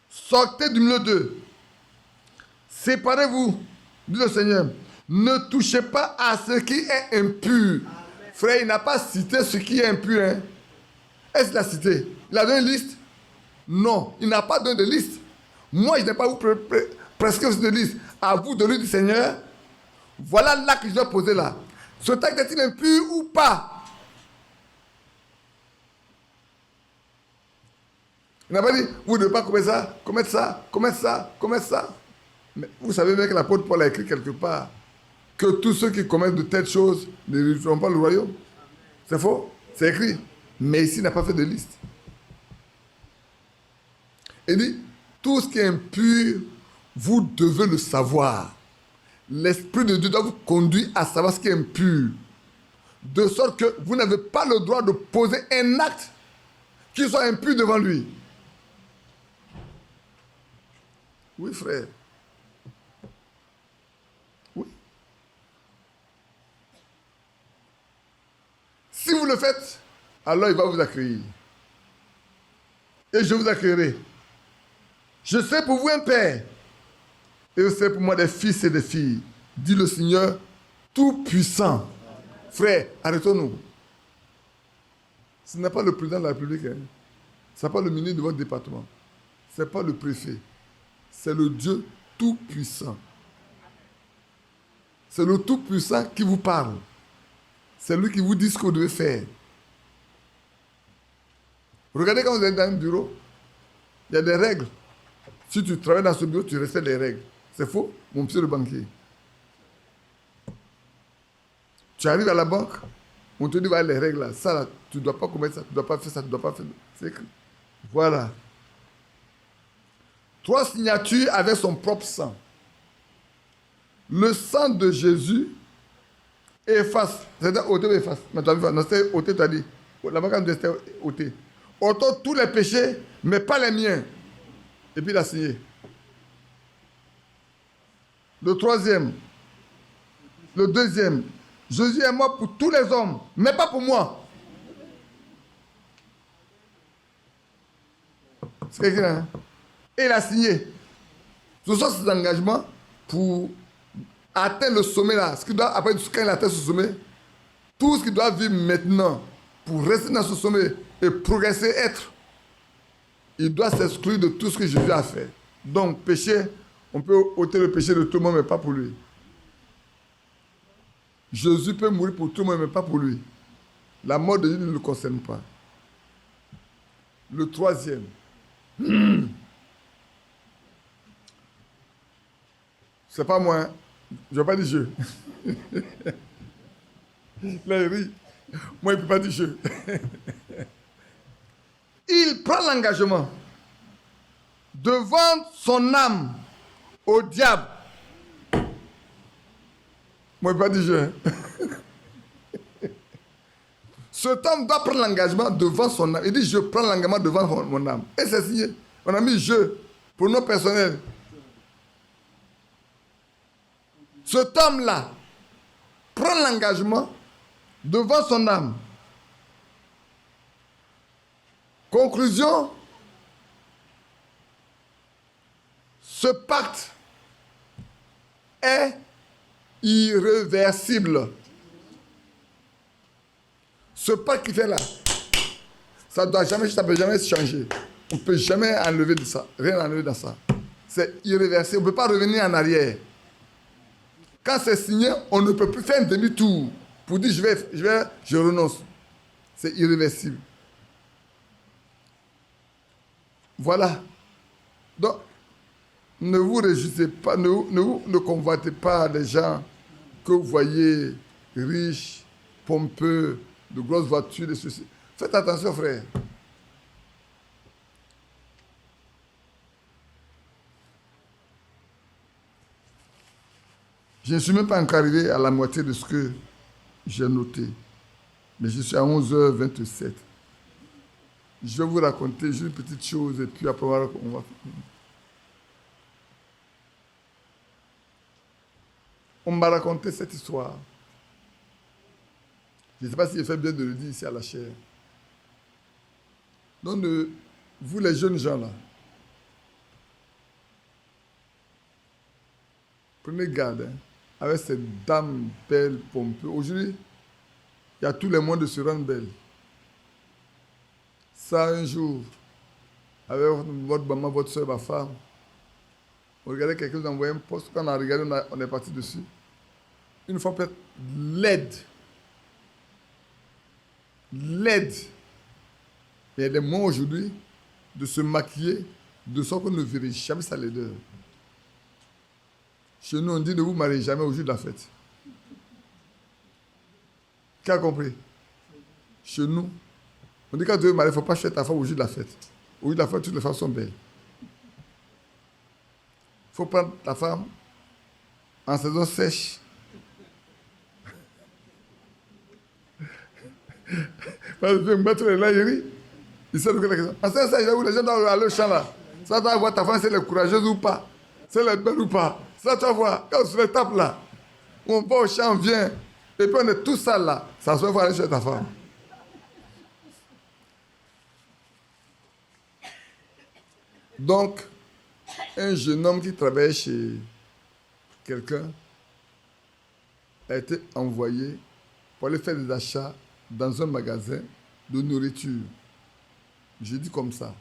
Sortez du milieu d'eux. Séparez-vous, dit le Seigneur. Ne touchez pas à ce qui est impur. Frère, il n'a pas cité ce qui est impur. Hein. Est-ce qu'il a cité? Il a donné une liste? Non, il n'a pas donné de liste. Moi, je n'ai pas vous prescrire cette liste. À vous de lui du Seigneur. Voilà là que je dois poser là. Ce texte est-il impur ou pas? Il n'a pas dit, vous ne devez pas commettre ça, commettre ça, commettre ça, commettre ça. Mais vous savez bien que l'apôtre Paul a écrit quelque part que tous ceux qui commettent de telles choses ne n'hériteront pas le royaume. C'est faux? C'est écrit. Mais ici, il n'a pas fait de liste. Il dit, tout ce qui est impur, vous devez le savoir. L'Esprit de Dieu doit vous conduire à savoir ce qui est impur. De sorte que vous n'avez pas le droit de poser un acte qui soit impur devant lui. Oui, frère. Oui. Si vous le faites, alors il va vous accueillir. Et je vous accueillerai. Je serai pour vous un père. Et vous serez pour moi des fils et des filles. Dit le Seigneur Tout-Puissant. Frère, arrêtons-nous. Ce n'est pas le président de la République. Hein. Ce n'est pas le ministre de votre département. Ce n'est pas le préfet. C'est le Dieu Tout-Puissant. C'est le Tout-Puissant qui vous parle. C'est lui qui vous dit ce que vous devez faire. Regardez quand vous êtes dans un bureau, il y a des règles. Si tu travailles dans ce bureau, tu respectes les règles. C'est faux, mon monsieur le banquier. Tu arrives à la banque, on te dit, voilà les règles là. Ça là, tu ne dois pas commettre ça, tu ne dois pas faire ça, tu ne dois pas faire ça. C'est écrit. Voilà. 3 signatures avec son propre sang. Le sang de Jésus efface. C'est-à-dire ôter ou efface. Mais tu as vu, non, c'est ôter, tu as dit. La banque a dit c'était ôter. Ôtons tous les péchés, mais pas les miens. Et puis il a signé. Le 3e. Le 2e. Jésus est mort pour tous les hommes, mais pas pour moi. C'est écrit là. Hein? Et il a signé. Ce sont ses engagements pour atteint le sommet là, ce qu'il doit, après quand il atteint ce sommet, tout ce qu'il doit vivre maintenant pour rester dans ce sommet et progresser, être, il doit s'exclure de tout ce que Jésus a fait. Donc, péché, on peut ôter le péché de tout le monde, mais pas pour lui. Jésus peut mourir pour tout le monde, mais pas pour lui. La mort de Jésus ne le concerne pas. Le troisième. C'est pas moi. Je ne vais pas dire je. Là, il rit. Moi, il ne peut pas dire je. Il prend l'engagement de vendre son âme au diable. Moi, il ne peut pas dire je. Cet homme doit prendre l'engagement devant son âme. Il dit, je prends l'engagement devant mon âme. Et c'est signé. On a mis je, pronom personnel. Cet homme-là prend l'engagement devant son âme. Conclusion, ce pacte est irréversible. Ce pacte qu'il fait là, ça ne doit jamais changer. On ne peut jamais enlever de ça. Rien enlever dans ça. C'est irréversible. On ne peut pas revenir en arrière. Quand c'est signé, on ne peut plus faire un demi-tour pour dire je renonce. C'est irréversible. Voilà. Donc, ne vous réjouissez pas, ne convoitez pas les gens que vous voyez riches, pompeux, de grosses voitures, de ceci. Faites attention, frère. Je ne suis même pas encore arrivé à la moitié de ce que j'ai noté. Mais je suis à 11h27. Je vais vous raconter juste une petite chose et puis après on va finir. On m'a raconté cette histoire. Je ne sais pas s'il fait bien de le dire ici à la chaire. Donc, vous les jeunes gens là, prenez garde hein, avec cette dame belle, pompeuse. Aujourd'hui, il y a tous les moyens de se rendre belle. Ça, un jour, avec votre maman, votre soeur, ma femme, on regardait quelqu'un, vous envoyait un poste, quand on a regardé, on est parti dessus. Une fois peut-être laide. Laide. Il y a des moyens aujourd'hui de se maquiller de sorte qu'on ne verrait jamais sa laideur. Chez nous, on dit ne vous mariez jamais au jour de la fête. Qui a compris? Chez nous, on dit quand tu veux marier, il ne faut pas chercher ta femme au jour de la fête. Au jour de la fête, toutes les femmes sont belles. Il faut prendre ta femme en saison sèche. Parce que mettre les lailleries, il sait de quoi la question. En saison sèche, les gens doivent aller au champ là. Ça, tu vas voir ta femme si elle est courageuse ou pas. Si elle est belle ou pas. Ça, tu vas voir. Quand sur l'étape là, on va au champ, on vient, et puis on est tous sales là. Ça se fait, il faut aller chez ta femme. Donc, un jeune homme qui travaillait chez quelqu'un a été envoyé pour aller faire des achats dans un magasin de nourriture. Je dis comme ça.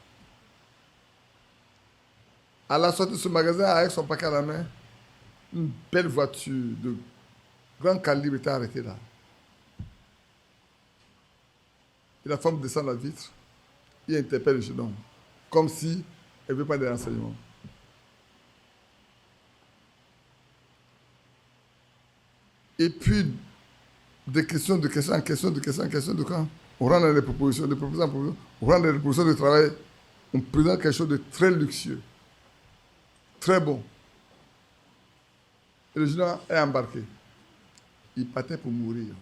À la sortie de ce magasin, avec son paquet à la main, une belle voiture de grand calibre était arrêtée là. Et la femme descend la vitre et interpelle le jeune homme, comme si elle ne veut pas des renseignements. Et puis, de question en question, de quand on rentre dans les propositions, on rentre dans les propositions de travail, on présente quelque chose de très luxueux, très bon. Et le jeune homme est embarqué. Il partait pour mourir.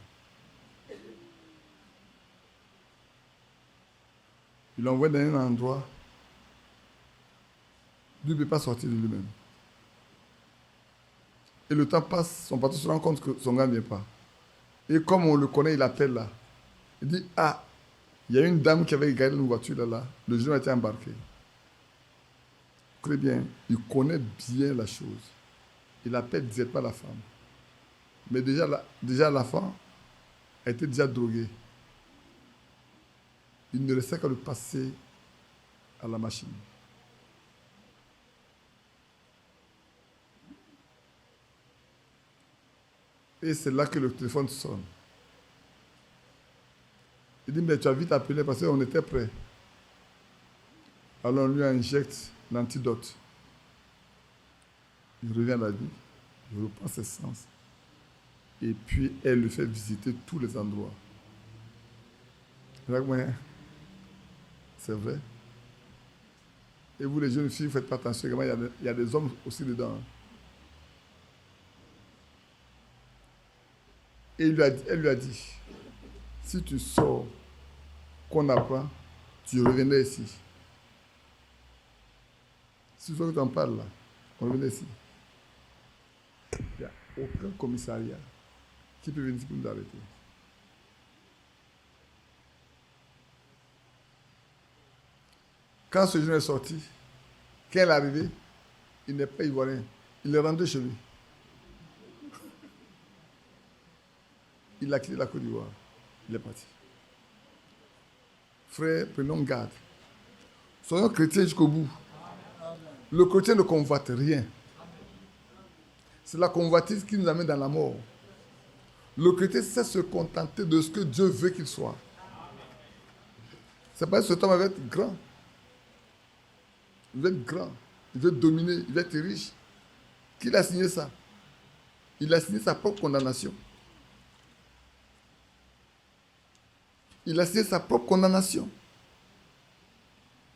Il l'envoie dans un endroit. Lui ne peut pas sortir de lui-même. Et le temps passe, son patron se rend compte que son gars ne vient pas. Et comme on le connaît, il appelle là. Il dit, ah, il y a une dame qui avait gardé une voiture là. Le jeune a été embarqué. Très bien, il connaît bien la chose. Il appelle directement la femme. Mais déjà l'enfant a été déjà drogué. Il ne restait qu'à le passer à la machine. Et c'est là que le téléphone sonne. Il dit, mais tu as vite appelé parce qu'on était prêt. Alors on lui injecte l'antidote. Il revient à la vie, il reprend ses sens. Et puis elle le fait visiter tous les endroits. C'est vrai. Et vous les jeunes filles, faites pas attention, il y a des hommes aussi dedans. Et elle lui a dit, si tu sors, qu'on apprend, tu reviendras ici. Si toi que tu en parles là, on reviendra ici. Il n'y a aucun commissariat qui peut venir pour nous arrêter. Quand ce jeune est sorti, quand il est arrivé, il n'est pas ivoirien. Il est rentré chez lui. Il a quitté la Côte d'Ivoire. Il est parti. Frères, prenons garde. Soyons chrétiens jusqu'au bout. Le chrétien ne convoite rien. C'est la convoitise qui nous amène dans la mort. Le chrétien sait se contenter de ce que Dieu veut qu'il soit. C'est pas que cet homme va être grand. Il veut être grand. Il veut dominer. Il veut être riche. Qui a signé ça? Il a signé sa propre condamnation. Il a signé sa propre condamnation.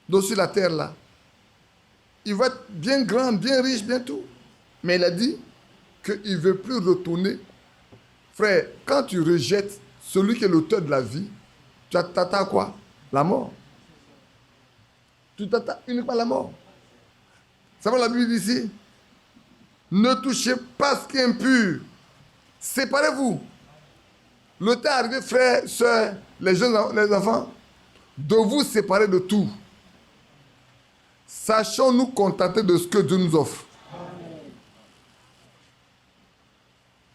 Donc sur la terre là, il va être bien grand, bien riche, bien tout. Mais il a dit qu'il ne veut plus retourner. Frère, quand tu rejettes celui qui est l'auteur de la vie, tu t'attends à quoi? La mort. Tu t'attends uniquement à la mort. Ça va la Bible dit ici? Ne touchez pas ce qui est impur. Séparez-vous. Le temps est arrivé, frères, sœurs, les jeunes, les enfants, de vous séparer de tout. Sachons nous contenter de ce que Dieu nous offre.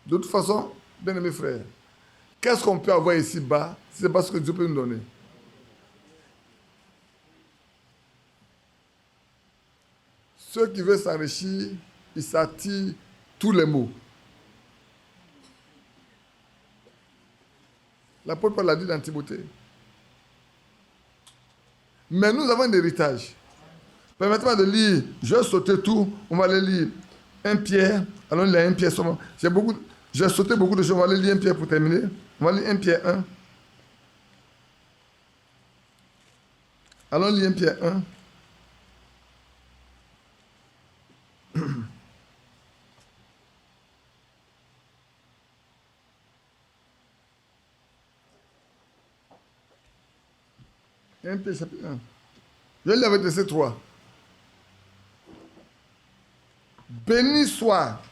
De toute façon, bien aimés frères, qu'est-ce qu'on peut avoir ici-bas si ce n'est pas ce que Dieu peut nous donner? Ceux qui veulent s'enrichir, ils s'attirent tous les maux. L'apôtre Paul l'a dit dans Timothée. Mais nous avons un héritage. Permettez-moi de lire, je vais sauter tout, on va aller lire 1 Pierre, allons lire 1 Pierre seulement. J'ai sauté beaucoup de choses, on va aller lire 1 Pierre pour terminer. On va lire 1 Pierre 1. Allons lire 1 Pierre 1. Un Pierre chapitre 1. Je vais lire avec verset 3. Béni soit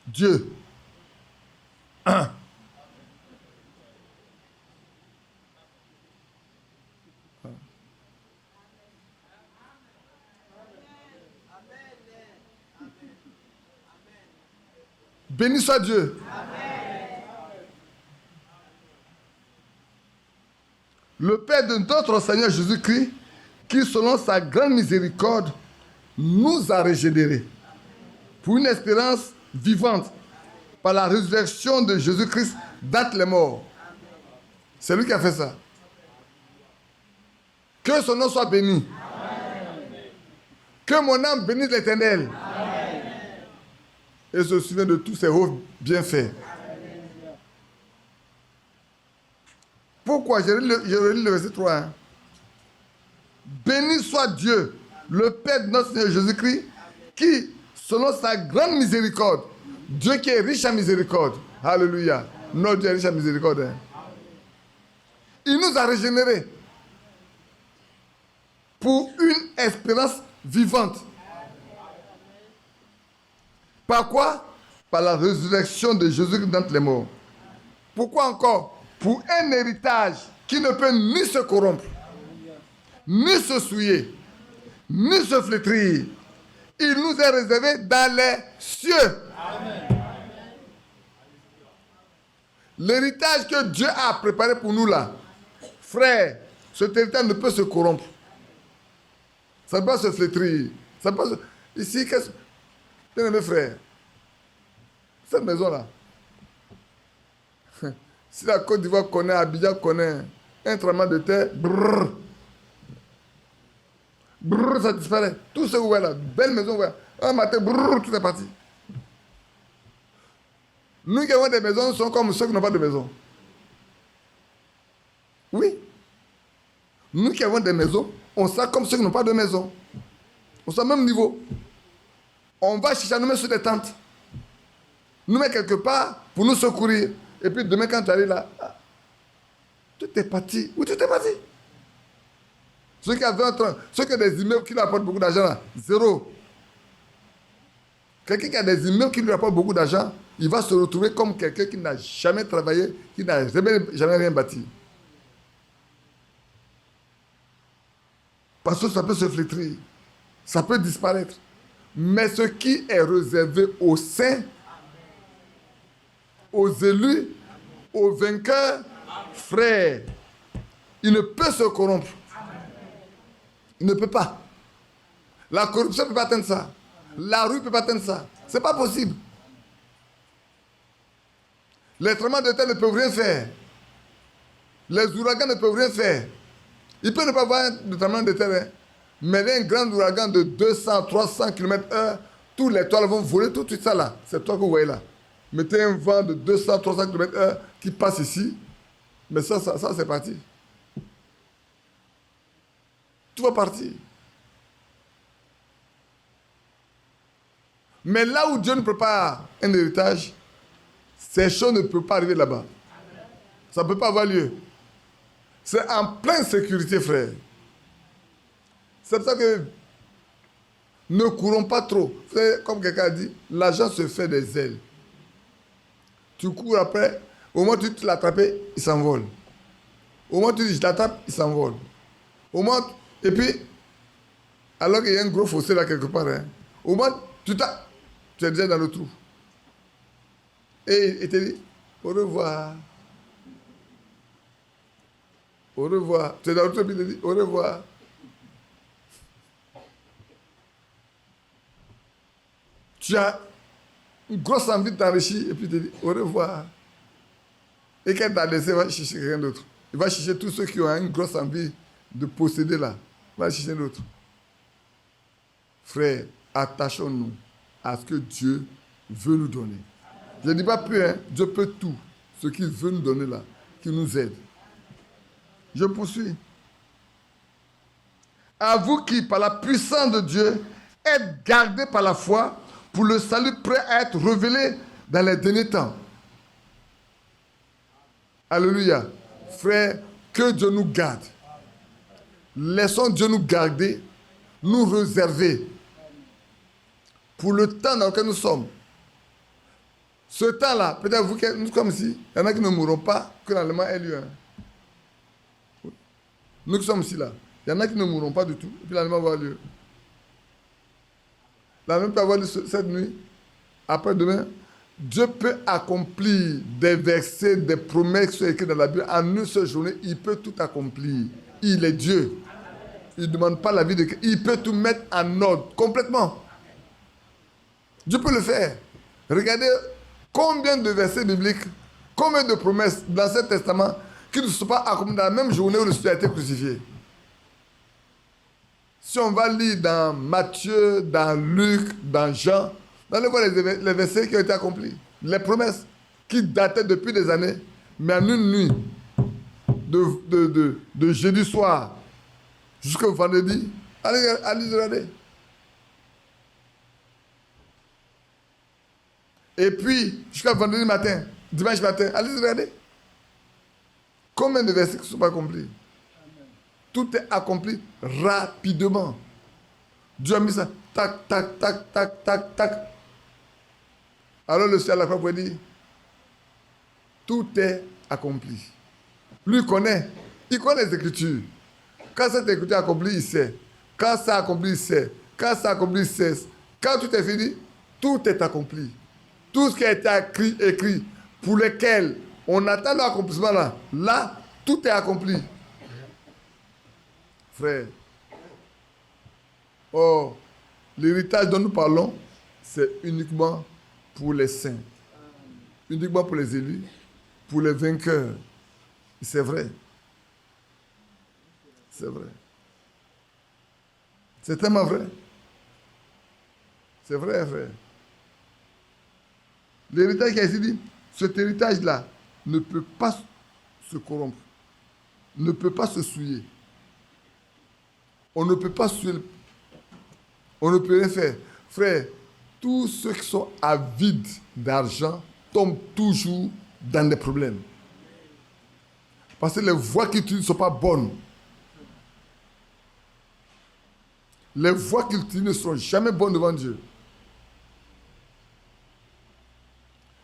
Dieu. Béni soit Dieu. Le Père de notre Seigneur Jésus-Christ, qui selon sa grande miséricorde, nous a régénérés pour une espérance vivante par la résurrection de Jésus-Christ d'entre les morts. C'est lui qui a fait ça. Que son nom soit béni. Que mon âme bénisse l'Éternel. Et se souvienne de tous ses hauts bienfaits. Pourquoi? Je relis le verset 3. Hein. Béni soit Dieu, le Père de notre Seigneur Jésus-Christ, qui, selon sa grande miséricorde, Dieu qui est riche en miséricorde, alléluia, notre Dieu est riche en miséricorde, hein. Il nous a régénérés pour une espérance vivante. Par quoi? Par la résurrection de Jésus d'entre les morts. Pourquoi encore? Pour un héritage qui ne peut ni se corrompre, ni se souiller, ni se flétrir. Il nous est réservé dans les cieux. Amen. L'héritage que Dieu a préparé pour nous là, frère, cet héritage ne peut se corrompre. Ça ne peut pas se flétrir. Ça ne peut pas se... Ici, qu'est-ce... Bien-aimé frère, cette maison-là, si la Côte d'Ivoire connaît, Abidjan connaît un tremblement de terre, brrr, brrr, ça disparaît. Tout ce que vous voyez là, belle maison, ouais. Un matin, brrr, tout est parti. Nous qui avons des maisons sommes comme ceux qui n'ont pas de maison. Oui. Nous qui avons des maisons, on sent comme ceux qui n'ont pas de maison. On sent au même niveau. On va chercher à nous mettre sur des tentes. Nous mettre quelque part pour nous secourir. Et puis demain quand tu arrives là, tout est parti. Oui, tout est parti. Ceux qui ont 20, 30, ceux qui ont des immeubles qui lui apportent beaucoup d'argent là, zéro. Quelqu'un qui a des immeubles qui lui apportent beaucoup d'argent, il va se retrouver comme quelqu'un qui n'a jamais travaillé, qui n'a jamais rien bâti. Parce que ça peut se flétrir, ça peut disparaître. Mais ce qui est réservé aux saints, aux élus, aux vainqueurs, frères, il ne peut se corrompre. Il ne peut pas. La corruption ne peut pas atteindre ça. La rue ne peut pas atteindre ça. Ce n'est pas possible. Les tremblements de terre ne peuvent rien faire. Les ouragans ne peuvent rien faire. Il peut ne pas avoir de tremblement de terre, hein, mais un grand ouragan de 200, 300 km/h, tous les toits vont voler, tout ça là. C'est toi que vous voyez là. Mettez un vent de 200, 300 km/h qui passe ici, mais ça c'est parti. Tout va partir. Mais là où Dieu ne prépare un héritage, ces choses ne peuvent pas arriver là-bas. Ça ne peut pas avoir lieu. C'est en pleine sécurité, frère. C'est pour ça que ne courons pas trop. Comme quelqu'un a dit, l'argent se fait des ailes. Tu cours après, au moment où tu l'attrapes, il s'envole. Au moment où tu dis je l'attrape, il s'envole. Au moment, et puis, alors qu'il y a un gros fossé là quelque part, hein, au moment où tu es déjà dans le trou. Et il te dit, au revoir. Au revoir. Tu es dans le trou, et puis il te dit, au revoir. Tu as une grosse envie de t'enrichir, et puis il te dit, au revoir. Et quand tu as laissé, il va chercher quelqu'un d'autre. Il va chercher tous ceux qui ont une grosse envie de posséder là. Il va chercher d'autres. Frère, attachons-nous à ce que Dieu veut nous donner. Je ne dis pas plus, hein, Dieu peut tout. Ce qu'il veut nous donner là, qui nous aide. Je poursuis. À vous qui, par la puissance de Dieu, êtes gardés par la foi pour le salut prêt à être révélé dans les derniers temps. Alléluia. Frère, que Dieu nous garde. Laissons Dieu nous garder, nous réserver pour le temps dans lequel nous sommes. Ce temps-là, peut-être vous, nous comme ici, il y en a qui ne mourront pas que l'enlèvement ait lieu. Hein. Nous qui sommes ici là, il y en a qui ne mourront pas du tout, et puis l'enlèvement va avoir lieu. L'enlèvement peut avoir lieu cette nuit, après-demain. Dieu peut accomplir des versets, des promesses qui sont écrites dans la Bible. En une seule journée, il peut tout accomplir. Il est Dieu. Il ne demande pas la vie de quelqu'un. Il peut tout mettre en ordre, complètement. Dieu peut le faire. Regardez combien de versets bibliques, combien de promesses dans l'Ancien Testament qui ne sont pas accomplies dans la même journée où le Seigneur a été crucifié. Si on va lire dans Matthieu, dans Luc, dans Jean, vous allez voir les versets qui ont été accomplis. Les promesses qui dataient depuis des années, mais en une nuit, de jeudi soir jusqu'au vendredi, allez regarder. Et puis, jusqu'à vendredi matin, dimanche matin, allez regarder. Combien de versets qui ne sont pas accomplis? Tout est accompli rapidement. Dieu a mis ça, tac, tac, tac, tac, tac, tac. Alors le Seigneur à la croix pouvait dire, tout est accompli. Lui il connaît les Écritures. Quand cette Écriture est accomplie, il sait. Quand ça a accompli, il sait. Quand ça a accompli, il sait. Quand tout est fini, tout est accompli. Tout ce qui a été écrit pour lequel On attend l'accomplissement là. Là, tout est accompli. Frère. Oh, l'héritage dont nous parlons, c'est uniquement pour les saints. Uniquement pour les élus, pour les vainqueurs. C'est vrai. C'est vrai. C'est tellement vrai. C'est vrai, frère. L'héritage qui a été dit, cet héritage-là ne peut pas se corrompre, ne peut pas se souiller. On ne peut pas souiller, on ne peut rien faire. Frère, tous ceux qui sont avides d'argent tombent toujours dans des problèmes. Parce que les voies qu'ils utilisent ne sont pas bonnes. Les voies qu'ils utilisent ne seront jamais bonnes devant Dieu.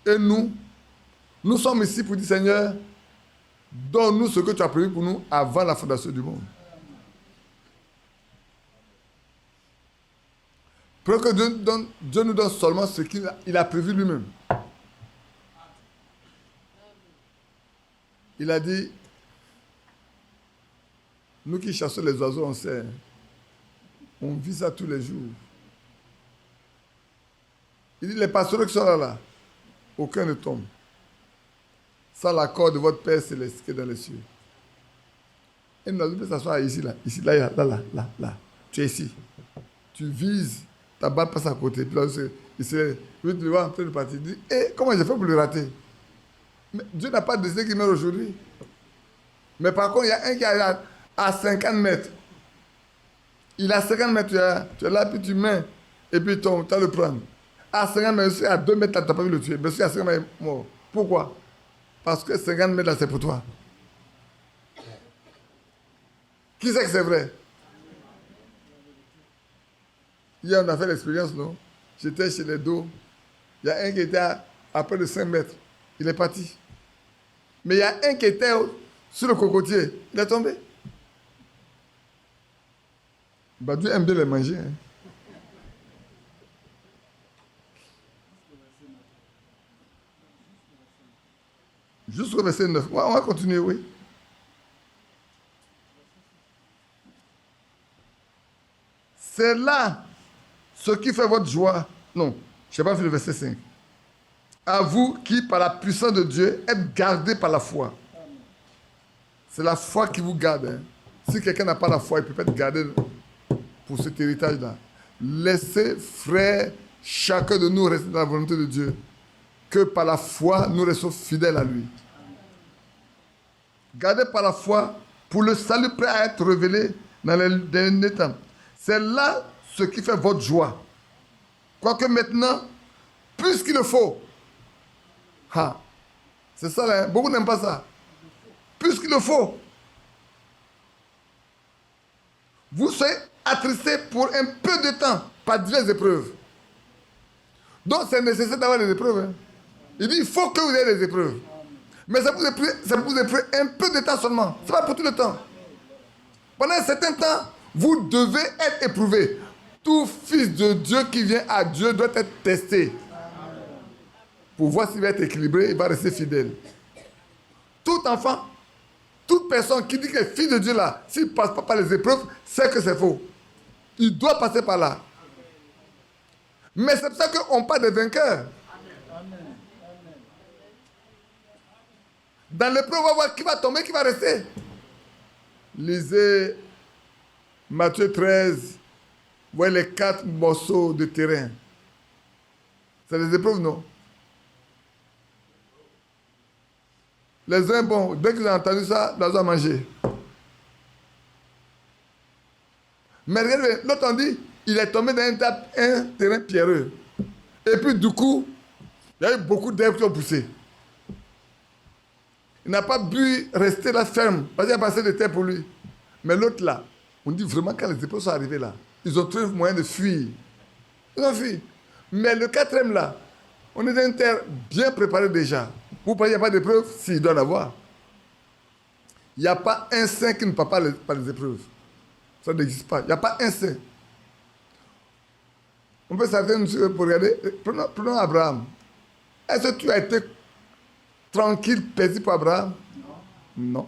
Et nous sommes ici pour dire, Seigneur, donne-nous ce que tu as prévu pour nous avant la fondation du monde. Pour que Dieu nous donne seulement ce qu'il a prévu lui-même. Il a dit, nous qui chassons les oiseaux, on sait, on vit ça tous les jours. Il dit, les pasteurs qui sont là, aucun ne tombe. Sans l'accord de votre Père céleste qui est dans les cieux. Et nous devons s'asseoir ici, là. Tu es ici. Tu vises, ta balle passe à côté. Puis là, il te voit en train de partir. Il dit, comment j'ai fait pour le rater? Mais Dieu n'a pas décidé qu'il meure aujourd'hui. Mais par contre, il y a un qui est à 50 mètres. Il a 50 mètres, tu es là, puis tu mets, et puis tu vas le prendre. À 50 mètres, à 2 mètres, tu n'as pas vu le tuer. Mais si à 50 mètres, il est mort. Pourquoi? Parce que 50 mètres, là, c'est pour toi. Qui sait que c'est vrai? Hier, on a fait l'expérience, non? J'étais chez les dos. Il y a un qui était à près de 5 mètres. Il est parti. Mais il y a un qui était sur le cocotier. Il est tombé. Dieu aime bien les manger. Hein. Jusqu'au verset 9. On va continuer, oui. C'est là ce qui fait votre joie. Non, je n'ai pas vu le verset 5. À vous qui, par la puissance de Dieu, êtes gardés par la foi. C'est la foi qui vous garde. Hein. Si quelqu'un n'a pas la foi, il ne peut pas être gardé pour cet héritage-là. Laissez, frères, chacun de nous rester dans la volonté de Dieu. Que par la foi, nous restons fidèles à lui. Gardez par la foi pour le salut prêt à être révélé dans les derniers temps. C'est là ce qui fait votre joie. Quoique maintenant, plus qu'il le faut. C'est ça, là, beaucoup n'aiment pas ça. Plus qu'il le faut. Vous soyez attristés pour un peu de temps par diverses épreuves. Donc c'est nécessaire d'avoir des épreuves. Hein. Il dit, il faut que vous ayez des épreuves. Mais ça vous épreuve un peu de temps seulement. Ce n'est pas pour tout le temps. Pendant un certain temps, vous devez être éprouvé. Tout fils de Dieu qui vient à Dieu doit être testé. Pour voir s'il va être équilibré, il va rester fidèle. Tout enfant, toute personne qui dit que le fils de Dieu là, s'il ne passe pas par les épreuves, c'est que c'est faux. Il doit passer par là. Mais c'est pour ça qu'on parle des vainqueurs. Dans l'épreuve, on va voir qui va tomber, qui va rester. Lisez Matthieu 13, voyez les 4 morceaux de terrain. C'est des épreuves, non? Les uns, bon, dès qu'ils ont entendu ça, ils ont mangé. Mais regardez, l'autre on dit, il est tombé dans un terrain pierreux. Et puis du coup, il y a eu beaucoup d'herbes qui ont poussé. Il n'a pas pu rester là ferme, parce qu'il y a passé de terre pour lui. Mais l'autre là, on dit vraiment quand les épreuves sont arrivées là, ils ont trouvé moyen de fuir. Ils ont fui. Mais le 4e là, on est dans une terre bien préparée déjà. Vous pensez qu'il n'y a pas d'épreuve? Si, il doit en avoir. Il n'y a pas un saint qui ne passe pas par les épreuves. Ça n'existe pas. Il n'y a pas un saint. On peut s'arrêter pour regarder. Prenons Abraham. Est-ce que tu as été tranquille, paisible pour Abraham? Non.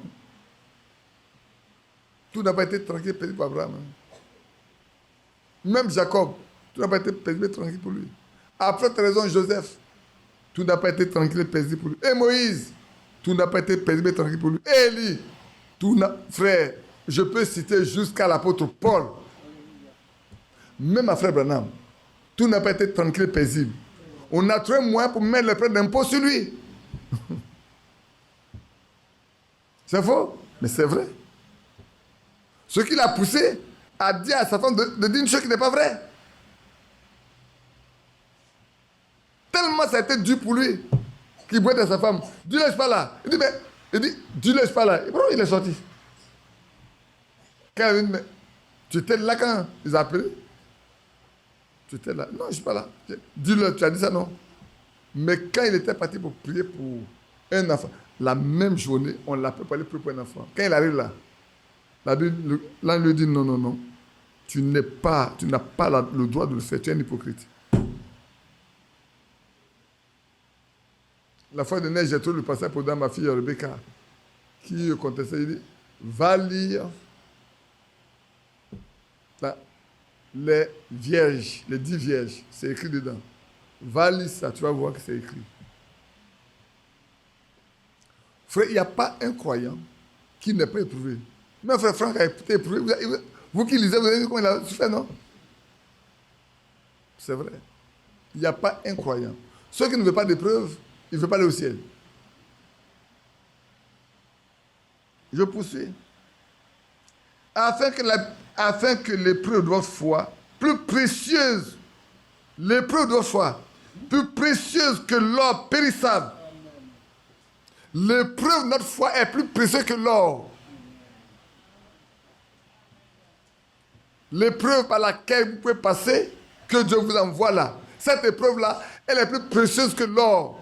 Tout n'a pas été tranquille, paisible pour Abraham. Même Jacob, tout n'a pas été paisible et tranquille pour lui. Après, tu as raison, Joseph, tout n'a pas été tranquille et paisible pour lui. Et Moïse, tout n'a pas été paisible et tranquille pour lui. Et Élie, tout n'a... Frère, je peux citer jusqu'à l'apôtre Paul. Même à frère Branham, tout n'a pas été tranquille et paisible. On a trouvé moyen pour mettre les frais d'impôt sur lui. C'est faux, mais c'est vrai. Ce qui l'a poussé à dire à sa femme de dire une chose qui n'est pas vraie. Tellement ça a été dur pour lui qu'il boit à sa femme. Dis-le pas là. Il dit, dis-le pas là. Et pourquoi il est sorti? Quand elle dit, mais tu étais là quand ils ont appelé? Tu étais là. Non, je ne suis pas là. Dis-le, tu as dit ça, non? Mais quand il était parti pour prier pour un enfant, la même journée, on l'appelle pour aller prier pour un enfant. Quand il arrive là, la Bible, là, il lui dit non, non, non. Tu n'as pas le droit de le faire. Tu es un hypocrite. La fois dernière, j'ai trouvé le passage pour ma fille Rebecca, qui contestait, il dit, va lire les vierges, les 10 vierges, c'est écrit dedans. Va lire ça, tu vas voir que c'est écrit. Frère, il n'y a pas un croyant qui n'est pas éprouvé. Même frère Franck a été éprouvé. Vous qui lisez, vous avez vu comment il a souffert, non? C'est vrai. Il n'y a pas un croyant. Ceux qui ne veulent pas d'épreuve, il ne veut pas aller au ciel. Je poursuis. Afin que l'épreuve de votre foi, plus précieuse, l'épreuve de votre foi, plus précieuse que l'or périssable. L'épreuve de notre foi est plus précieuse que l'or. L'épreuve par laquelle vous pouvez passer, que Dieu vous envoie là, cette épreuve-là, elle est plus précieuse que l'or.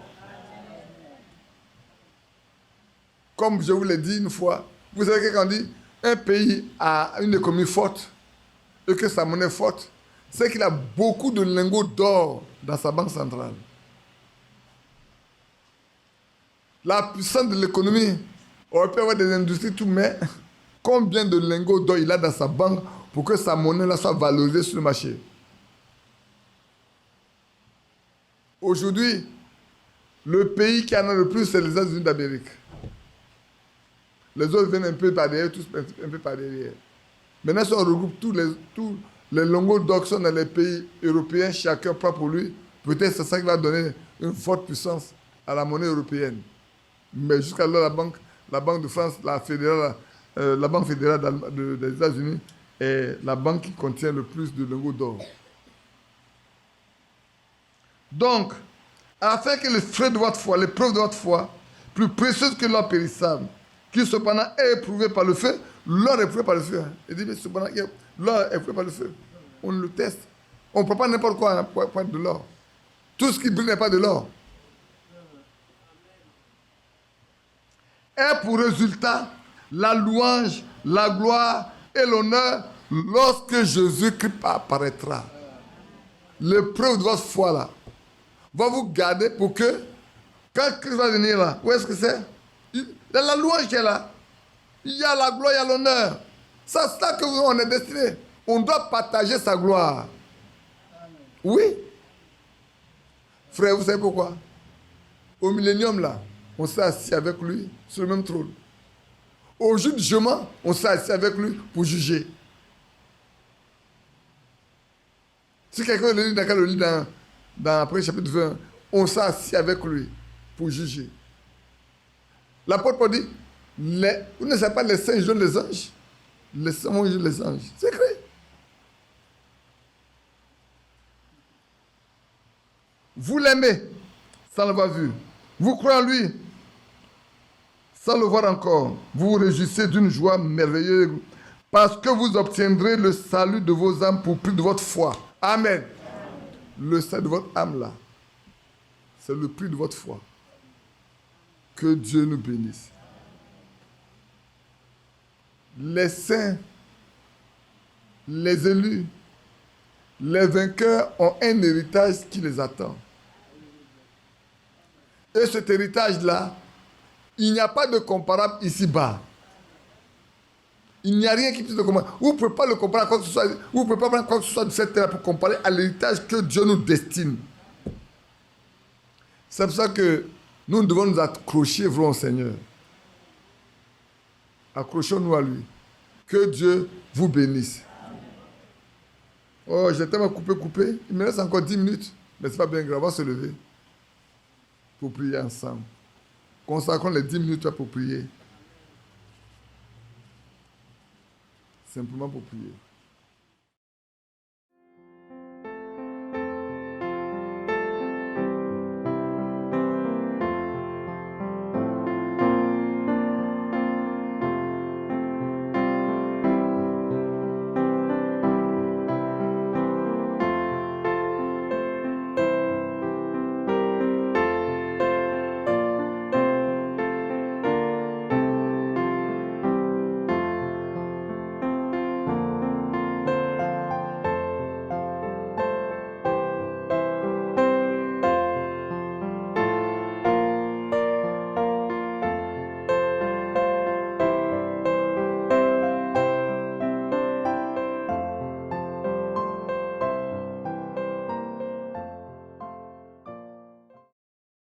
Comme je vous l'ai dit une fois, vous savez que quand on dit un pays a une économie forte et que sa monnaie est forte, c'est qu'il a beaucoup de lingots d'or dans sa banque centrale. La puissance de l'économie, on peut avoir des industries, tout, mais combien de lingots d'or il a dans sa banque pour que sa monnaie là soit valorisée sur le marché? Aujourd'hui, le pays qui en a le plus, c'est les États-Unis d'Amérique. Les autres viennent un peu par derrière, tous un peu par derrière. Maintenant, si on regroupe tous les lingots d'or qui sont dans les pays européens, chacun prend pour lui, peut-être c'est ça qui va donner une forte puissance à la monnaie européenne. Mais jusqu'à là, la Banque de France, la Banque fédérale des États-Unis est la banque qui contient le plus de lingots d'or. Donc, afin que les frais de votre foi, les preuves de votre foi, plus précieuses que l'or périssable, qui cependant est éprouvé par le feu, l'or est éprouvé par le feu. Il dit, mais cependant, l'or est éprouvé par le feu. On le teste. On ne prend pas n'importe quoi pour être de l'or. Tout ce qui brille n'est pas de l'or. Et pour résultat, la louange, la gloire et l'honneur lorsque Jésus-Christ apparaîtra. L'épreuve de votre foi là va vous garder pour que, quand Christ va venir là, où est-ce que c'est? Il y a la louange qui est là. Il y a la gloire, il y a l'honneur. C'est ça que on est destiné. On doit partager sa gloire. Oui. Frère, vous savez pourquoi? Au millénium là, on s'est assis avec lui sur le même trône. Au jour du jugement, on s'est assis avec lui pour juger. Si quelqu'un le lit dans après chapitre 20, on s'est assis avec lui pour juger. L'apôtre Paul dit, vous ne savez pas les saints jugent les anges? Les saints vont juger les anges. C'est écrit. Vous l'aimez sans l'avoir vu. Vous croyez en lui sans le voir encore. Vous vous réjouissez d'une joie merveilleuse parce que vous obtiendrez le salut de vos âmes pour prix de votre foi. Amen. Le salut de votre âme là, c'est le prix de votre foi. Que Dieu nous bénisse. Les saints, les élus, les vainqueurs ont un héritage qui les attend. Et cet héritage-là, Il n'y a pas de comparable ici-bas. Il n'y a rien qui puisse le comparer. Vous ne pouvez pas le comparer à quoi que ce soit. Vous ne pouvez pas prendre quoi que ce soit de cette terre pour comparer à l'héritage que Dieu nous destine. C'est pour ça que nous devons nous accrocher vraiment au Seigneur. Accrochons-nous à lui. Que Dieu vous bénisse. Oh, j'ai tellement coupé. Il me reste encore 10 minutes. Mais ce n'est pas bien grave, on va se lever pour prier ensemble. Consacrons les 10 minutes pour prier. Simplement pour prier.